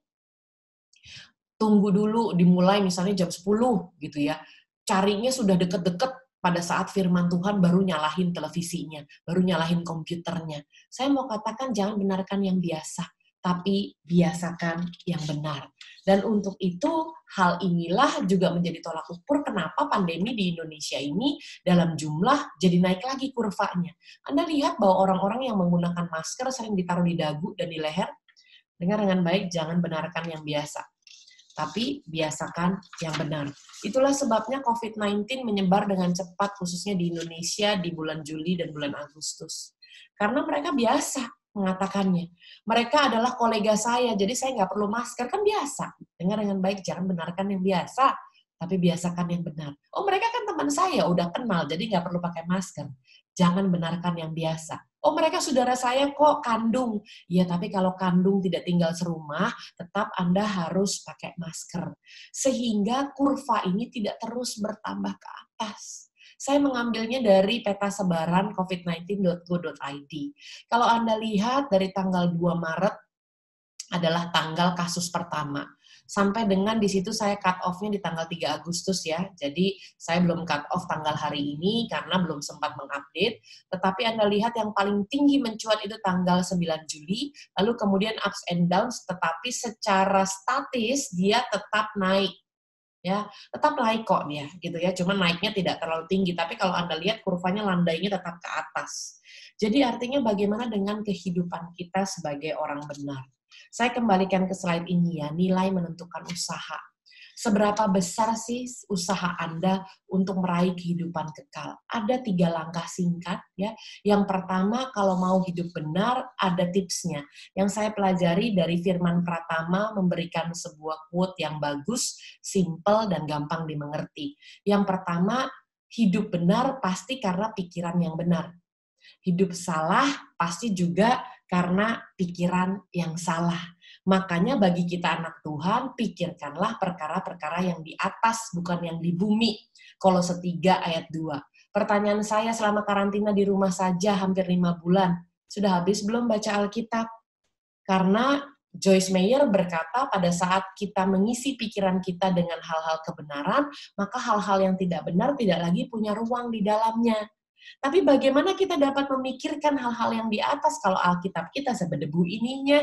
Tunggu dulu dimulai misalnya jam 10 gitu ya. Carinya sudah deket-deket pada saat firman Tuhan baru nyalahin televisinya, baru nyalahin komputernya. Saya mau katakan jangan benarkan yang biasa, tapi biasakan yang benar. Dan untuk itu hal inilah juga menjadi tolak ukur kenapa pandemi di Indonesia ini dalam jumlah jadi naik lagi kurvanya. Anda lihat bahwa orang-orang yang menggunakan masker sering ditaruh di dagu dan di leher. Dengar dengan baik, jangan benarkan yang biasa, tapi biasakan yang benar. Itulah sebabnya COVID-19 menyebar dengan cepat, khususnya di Indonesia di bulan Juli dan bulan Agustus. Karena mereka biasa mengatakannya. Mereka adalah kolega saya, jadi saya nggak perlu masker, kan biasa. Dengar dengan baik, jangan benarkan yang biasa, tapi biasakan yang benar. Oh, mereka kan teman saya, udah kenal, jadi nggak perlu pakai masker. Jangan benarkan yang biasa. Oh, mereka saudara saya kok kandung. Ya, tapi kalau kandung tidak tinggal serumah, tetap Anda harus pakai masker. Sehingga kurva ini tidak terus bertambah ke atas. Saya mengambilnya dari peta sebaran covid19.go.id. Kalau Anda lihat dari tanggal 2 Maret adalah tanggal kasus pertama. Sampai dengan di situ saya cut off-nya di tanggal 3 Agustus ya. Jadi saya belum cut off tanggal hari ini karena belum sempat mengupdate. Tetapi Anda lihat yang paling tinggi mencuat itu tanggal 9 Juli, lalu kemudian ups and downs, tetapi secara statis dia tetap naik. Ya, tetap naik kok dia gitu ya. Cuman naiknya tidak terlalu tinggi, tapi kalau Anda lihat kurvanya landainya tetap ke atas. Jadi artinya bagaimana dengan kehidupan kita sebagai orang benar? Saya kembalikan ke slide ini ya, nilai menentukan usaha. Seberapa besar sih usaha Anda untuk meraih kehidupan kekal? Ada 3 langkah singkat ya. Yang pertama, kalau mau hidup benar, ada tipsnya. Yang saya pelajari dari Firman Pratama memberikan sebuah quote yang bagus, simple, dan gampang dimengerti. Yang pertama, hidup benar pasti karena pikiran yang benar. Hidup salah pasti juga karena pikiran yang salah. Makanya bagi kita anak Tuhan, pikirkanlah perkara-perkara yang di atas, bukan yang di bumi. Kolose 3 ayat 2. Pertanyaan saya selama karantina di rumah saja hampir 5 bulan, sudah habis belum baca Alkitab? Karena Joyce Meyer berkata pada saat kita mengisi pikiran kita dengan hal-hal kebenaran, maka hal-hal yang tidak benar tidak lagi punya ruang di dalamnya. Tapi bagaimana kita dapat memikirkan hal-hal yang di atas kalau Alkitab kita seberdebu ininya?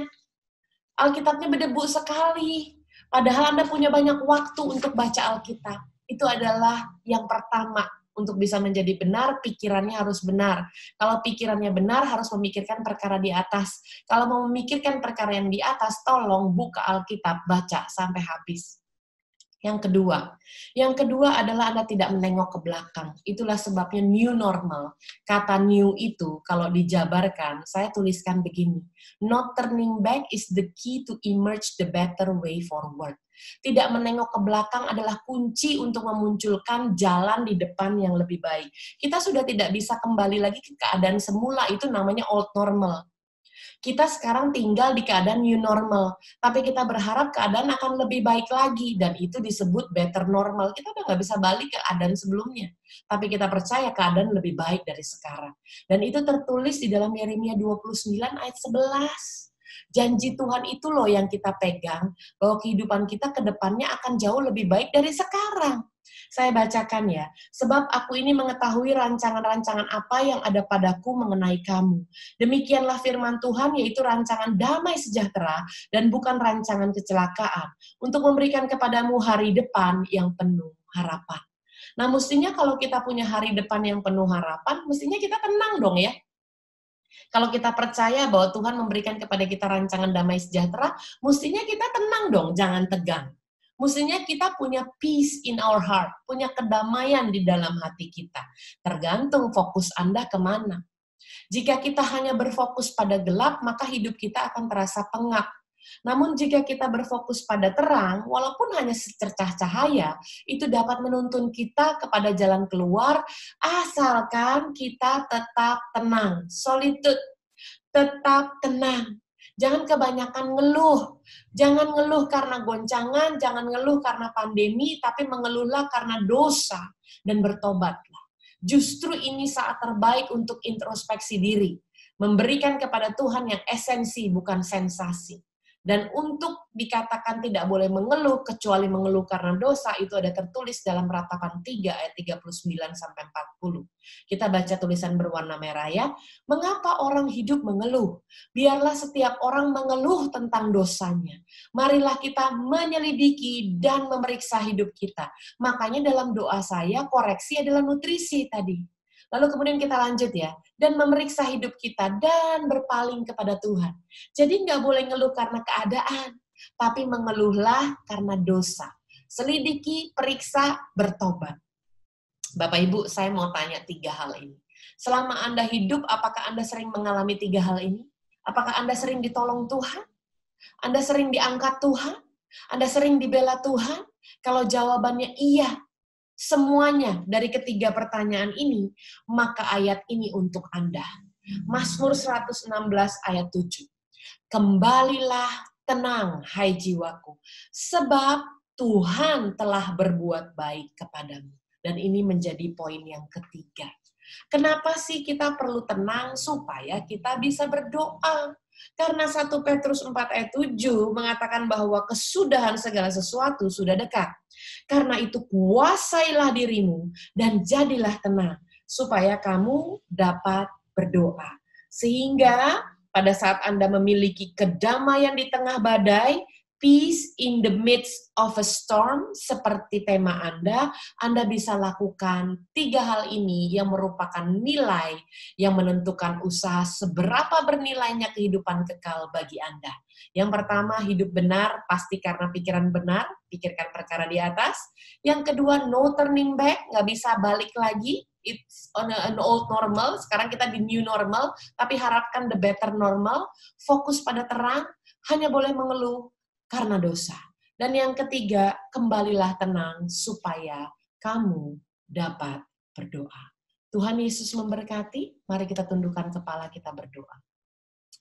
Alkitabnya berdebu sekali. Padahal Anda punya banyak waktu untuk baca Alkitab. Itu adalah yang pertama. Untuk bisa menjadi benar, pikirannya harus benar. Kalau pikirannya benar, harus memikirkan perkara di atas. Kalau mau memikirkan perkara yang di atas, tolong buka Alkitab, baca sampai habis. Yang kedua adalah Anda tidak menengok ke belakang. Itulah sebabnya new normal. Kata new itu, kalau dijabarkan, saya tuliskan begini. Not turning back is the key to emerge the better way forward. Tidak menengok ke belakang adalah kunci untuk memunculkan jalan di depan yang lebih baik. Kita sudah tidak bisa kembali lagi ke keadaan semula, itu namanya old normal. Kita sekarang tinggal di keadaan new normal, tapi kita berharap keadaan akan lebih baik lagi, dan itu disebut better normal. Kita udah nggak bisa balik ke keadaan sebelumnya, tapi kita percaya keadaan lebih baik dari sekarang. Dan itu tertulis di dalam Yeremia 29 ayat 11. Janji Tuhan itu loh yang kita pegang, bahwa kehidupan kita ke depannya akan jauh lebih baik dari sekarang. Saya bacakan ya, sebab aku ini mengetahui rancangan-rancangan apa yang ada padaku mengenai kamu. Demikianlah firman Tuhan, yaitu rancangan damai sejahtera dan bukan rancangan kecelakaan, untuk memberikan kepadamu hari depan yang penuh harapan. Nah, mestinya kalau kita punya hari depan yang penuh harapan, mestinya kita tenang dong ya. Kalau kita percaya bahwa Tuhan memberikan kepada kita rancangan damai sejahtera, mestinya kita tenang dong, jangan tegang. Mestinya kita punya peace in our heart, punya kedamaian di dalam hati kita. Tergantung fokus Anda kemana. Jika kita hanya berfokus pada gelap, maka hidup kita akan terasa pengap. Namun jika kita berfokus pada terang, walaupun hanya secercah cahaya, itu dapat menuntun kita kepada jalan keluar, asalkan kita tetap tenang. Solitude, tetap tenang. Jangan kebanyakan ngeluh. Jangan ngeluh karena goncangan, jangan ngeluh karena pandemi, tapi mengeluhlah karena dosa dan bertobatlah. Justru ini saat terbaik untuk introspeksi diri. Memberikan kepada Tuhan yang esensi, bukan sensasi. Dan untuk dikatakan tidak boleh mengeluh, kecuali mengeluh karena dosa, itu ada tertulis dalam Ratapan 3 ayat 39-40. Kita baca tulisan berwarna merah ya. Mengapa orang hidup mengeluh? Biarlah setiap orang mengeluh tentang dosanya. Marilah kita menyelidiki dan memeriksa hidup kita. Makanya dalam doa saya, koreksi adalah nutrisi tadi. Lalu kemudian kita lanjut ya, dan memeriksa hidup kita dan berpaling kepada Tuhan. Jadi nggak boleh ngeluh karena keadaan, tapi mengeluhlah karena dosa. Selidiki, periksa, bertobat. Bapak Ibu, saya mau tanya 3 hal ini. Selama Anda hidup, apakah Anda sering mengalami 3 hal ini? Apakah Anda sering ditolong Tuhan? Anda sering diangkat Tuhan? Anda sering dibela Tuhan? Kalau jawabannya iya, semuanya dari ketiga pertanyaan ini, maka ayat ini untuk Anda. Mazmur 116 ayat 7. Kembalilah tenang, hai jiwaku, sebab Tuhan telah berbuat baik kepadamu. Dan ini menjadi poin yang ketiga. Kenapa sih kita perlu tenang? Supaya kita bisa berdoa. Karena 1 Petrus 4 ayat 7 mengatakan bahwa kesudahan segala sesuatu sudah dekat. Karena itu kuasailah dirimu dan jadilah tenang, supaya kamu dapat berdoa. Sehingga pada saat Anda memiliki kedamaian di tengah badai, peace in the midst of a storm, seperti tema Anda bisa lakukan 3 hal ini yang merupakan nilai yang menentukan usaha seberapa bernilainya kehidupan kekal bagi Anda. Yang pertama, hidup benar, pasti karena pikiran benar, pikirkan perkara di atas. Yang kedua, no turning back, nggak bisa balik lagi, it's on an old normal, sekarang kita di new normal, tapi harapkan the better normal, fokus pada terang, hanya boleh mengeluh karena dosa. Dan yang ketiga, kembalilah tenang supaya kamu dapat berdoa. Tuhan Yesus memberkati, mari kita tundukkan kepala kita berdoa.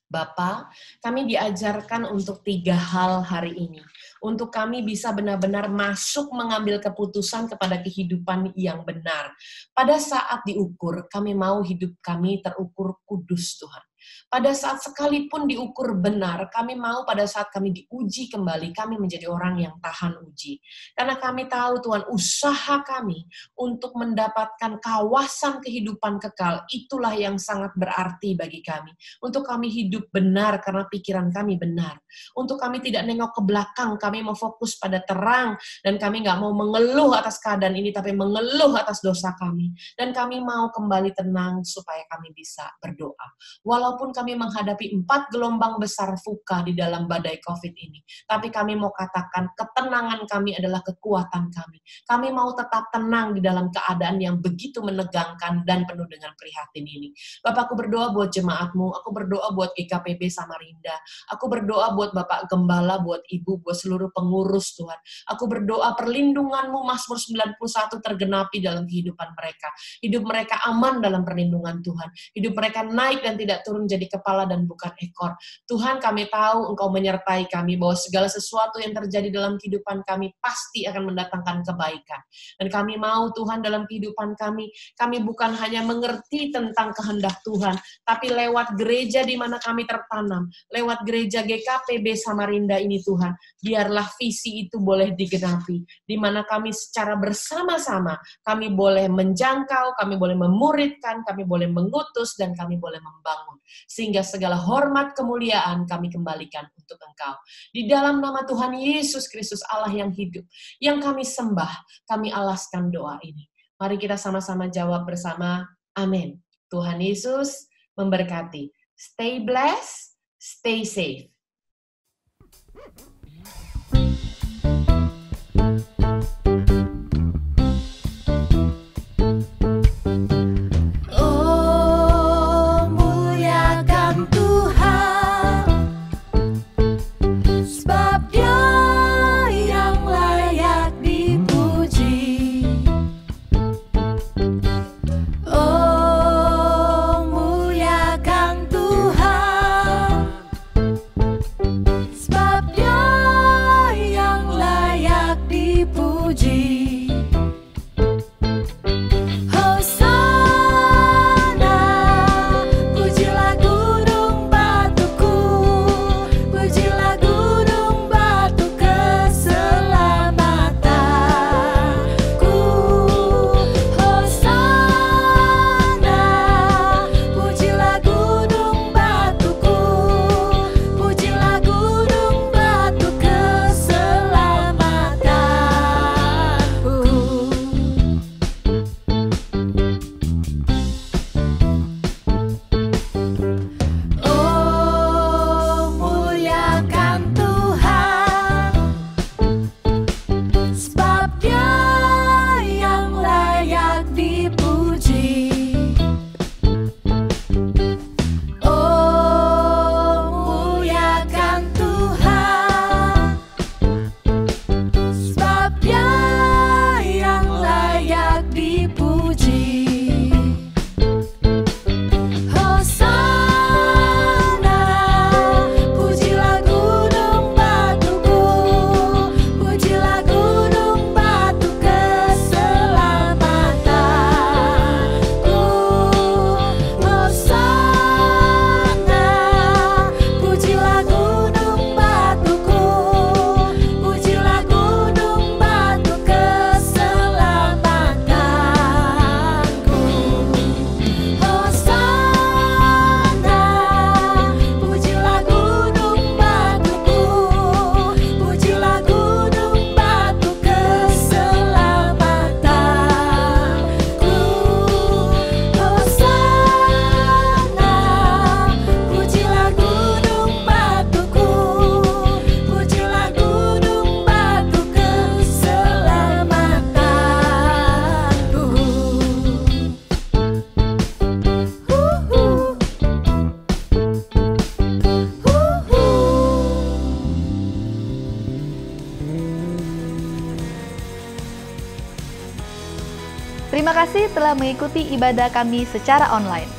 Bapa, kami diajarkan untuk 3 hal hari ini. Untuk kami bisa benar-benar masuk mengambil keputusan kepada kehidupan yang benar. Pada saat diukur, kami mau hidup kami terukur kudus Tuhan. Pada saat sekalipun diukur benar, kami mau pada saat kami diuji kembali, kami menjadi orang yang tahan uji. Karena kami tahu Tuhan, usaha kami untuk mendapatkan kawasan kehidupan kekal, itulah yang sangat berarti bagi kami. Untuk kami hidup benar karena pikiran kami benar. Untuk kami tidak nengok ke belakang, kami mau fokus pada terang, dan kami nggak mau mengeluh atas keadaan ini, tapi mengeluh atas dosa kami. Dan kami mau kembali tenang supaya kami bisa berdoa. Walaupun kami menghadapi 4 gelombang besar VUCA di dalam badai COVID ini, tapi kami mau katakan ketenangan kami adalah kekuatan kami. Kami mau tetap tenang di dalam keadaan yang begitu menegangkan dan penuh dengan prihatin ini. Bapak, aku berdoa buat jemaat-Mu, aku berdoa buat GKPB Samarinda, aku berdoa buat Bapak Gembala, buat Ibu, buat seluruh pengurus Tuhan. Aku berdoa perlindungan-Mu, Mazmur 91 tergenapi dalam kehidupan mereka. Hidup mereka aman dalam perlindungan Tuhan. Hidup mereka naik dan tidak turun jadi kepala dan bukan ekor. Tuhan, kami tahu Engkau menyertai kami, bahwa segala sesuatu yang terjadi dalam kehidupan kami pasti akan mendatangkan kebaikan. Dan kami mau Tuhan dalam kehidupan kami bukan hanya mengerti tentang kehendak Tuhan, tapi lewat gereja di mana kami tertanam, lewat gereja GKPB Samarinda ini Tuhan, biarlah visi itu boleh digenapi, di mana kami secara bersama-sama, kami boleh menjangkau, kami boleh memuridkan, kami boleh mengutus, dan kami boleh membangun. Sehingga segala hormat kemuliaan kami kembalikan untuk Engkau. Di dalam nama Tuhan Yesus Kristus Allah yang hidup, yang kami sembah, kami alaskan doa ini. Mari kita sama-sama jawab bersama, amin. Tuhan Yesus memberkati. Stay blessed, stay safe. Sebab Dia kasih telah mengikuti ibadah kami secara online.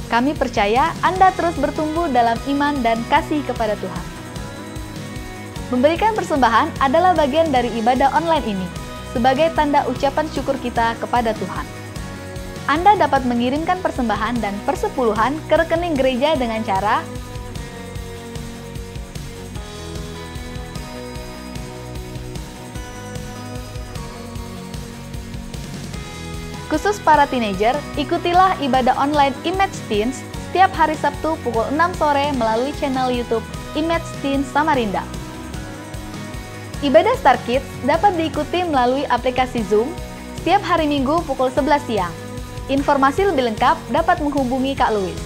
Kami percaya Anda terus bertumbuh dalam iman dan kasih kepada Tuhan. Memberikan persembahan adalah bagian dari ibadah online ini, sebagai tanda ucapan syukur kita kepada Tuhan. Anda dapat mengirimkan persembahan dan persepuluhan ke rekening gereja dengan cara khusus para teenager, ikutilah ibadah online Image Teens setiap hari Sabtu pukul 6 sore melalui channel YouTube Image Teens Samarinda. Ibadah Star Kids dapat diikuti melalui aplikasi Zoom setiap hari Minggu pukul 11 siang. Informasi lebih lengkap dapat menghubungi Kak Louis.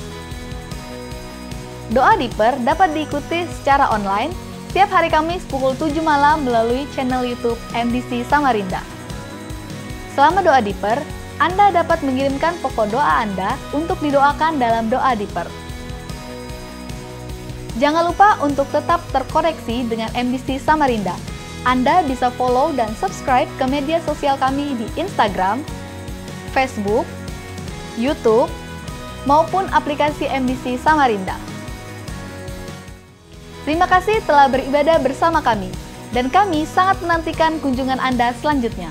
Doa Deeper dapat diikuti secara online setiap hari Kamis pukul 7 malam melalui channel YouTube MDC Samarinda. Selama Doa Deeper, Anda dapat mengirimkan pokok doa Anda untuk didoakan dalam Doa Deeper. Jangan lupa untuk tetap terkoneksi dengan MDC Samarinda. Anda bisa follow dan subscribe ke media sosial kami di Instagram, Facebook, YouTube, maupun aplikasi MDC Samarinda. Terima kasih telah beribadah bersama kami, dan kami sangat menantikan kunjungan Anda selanjutnya.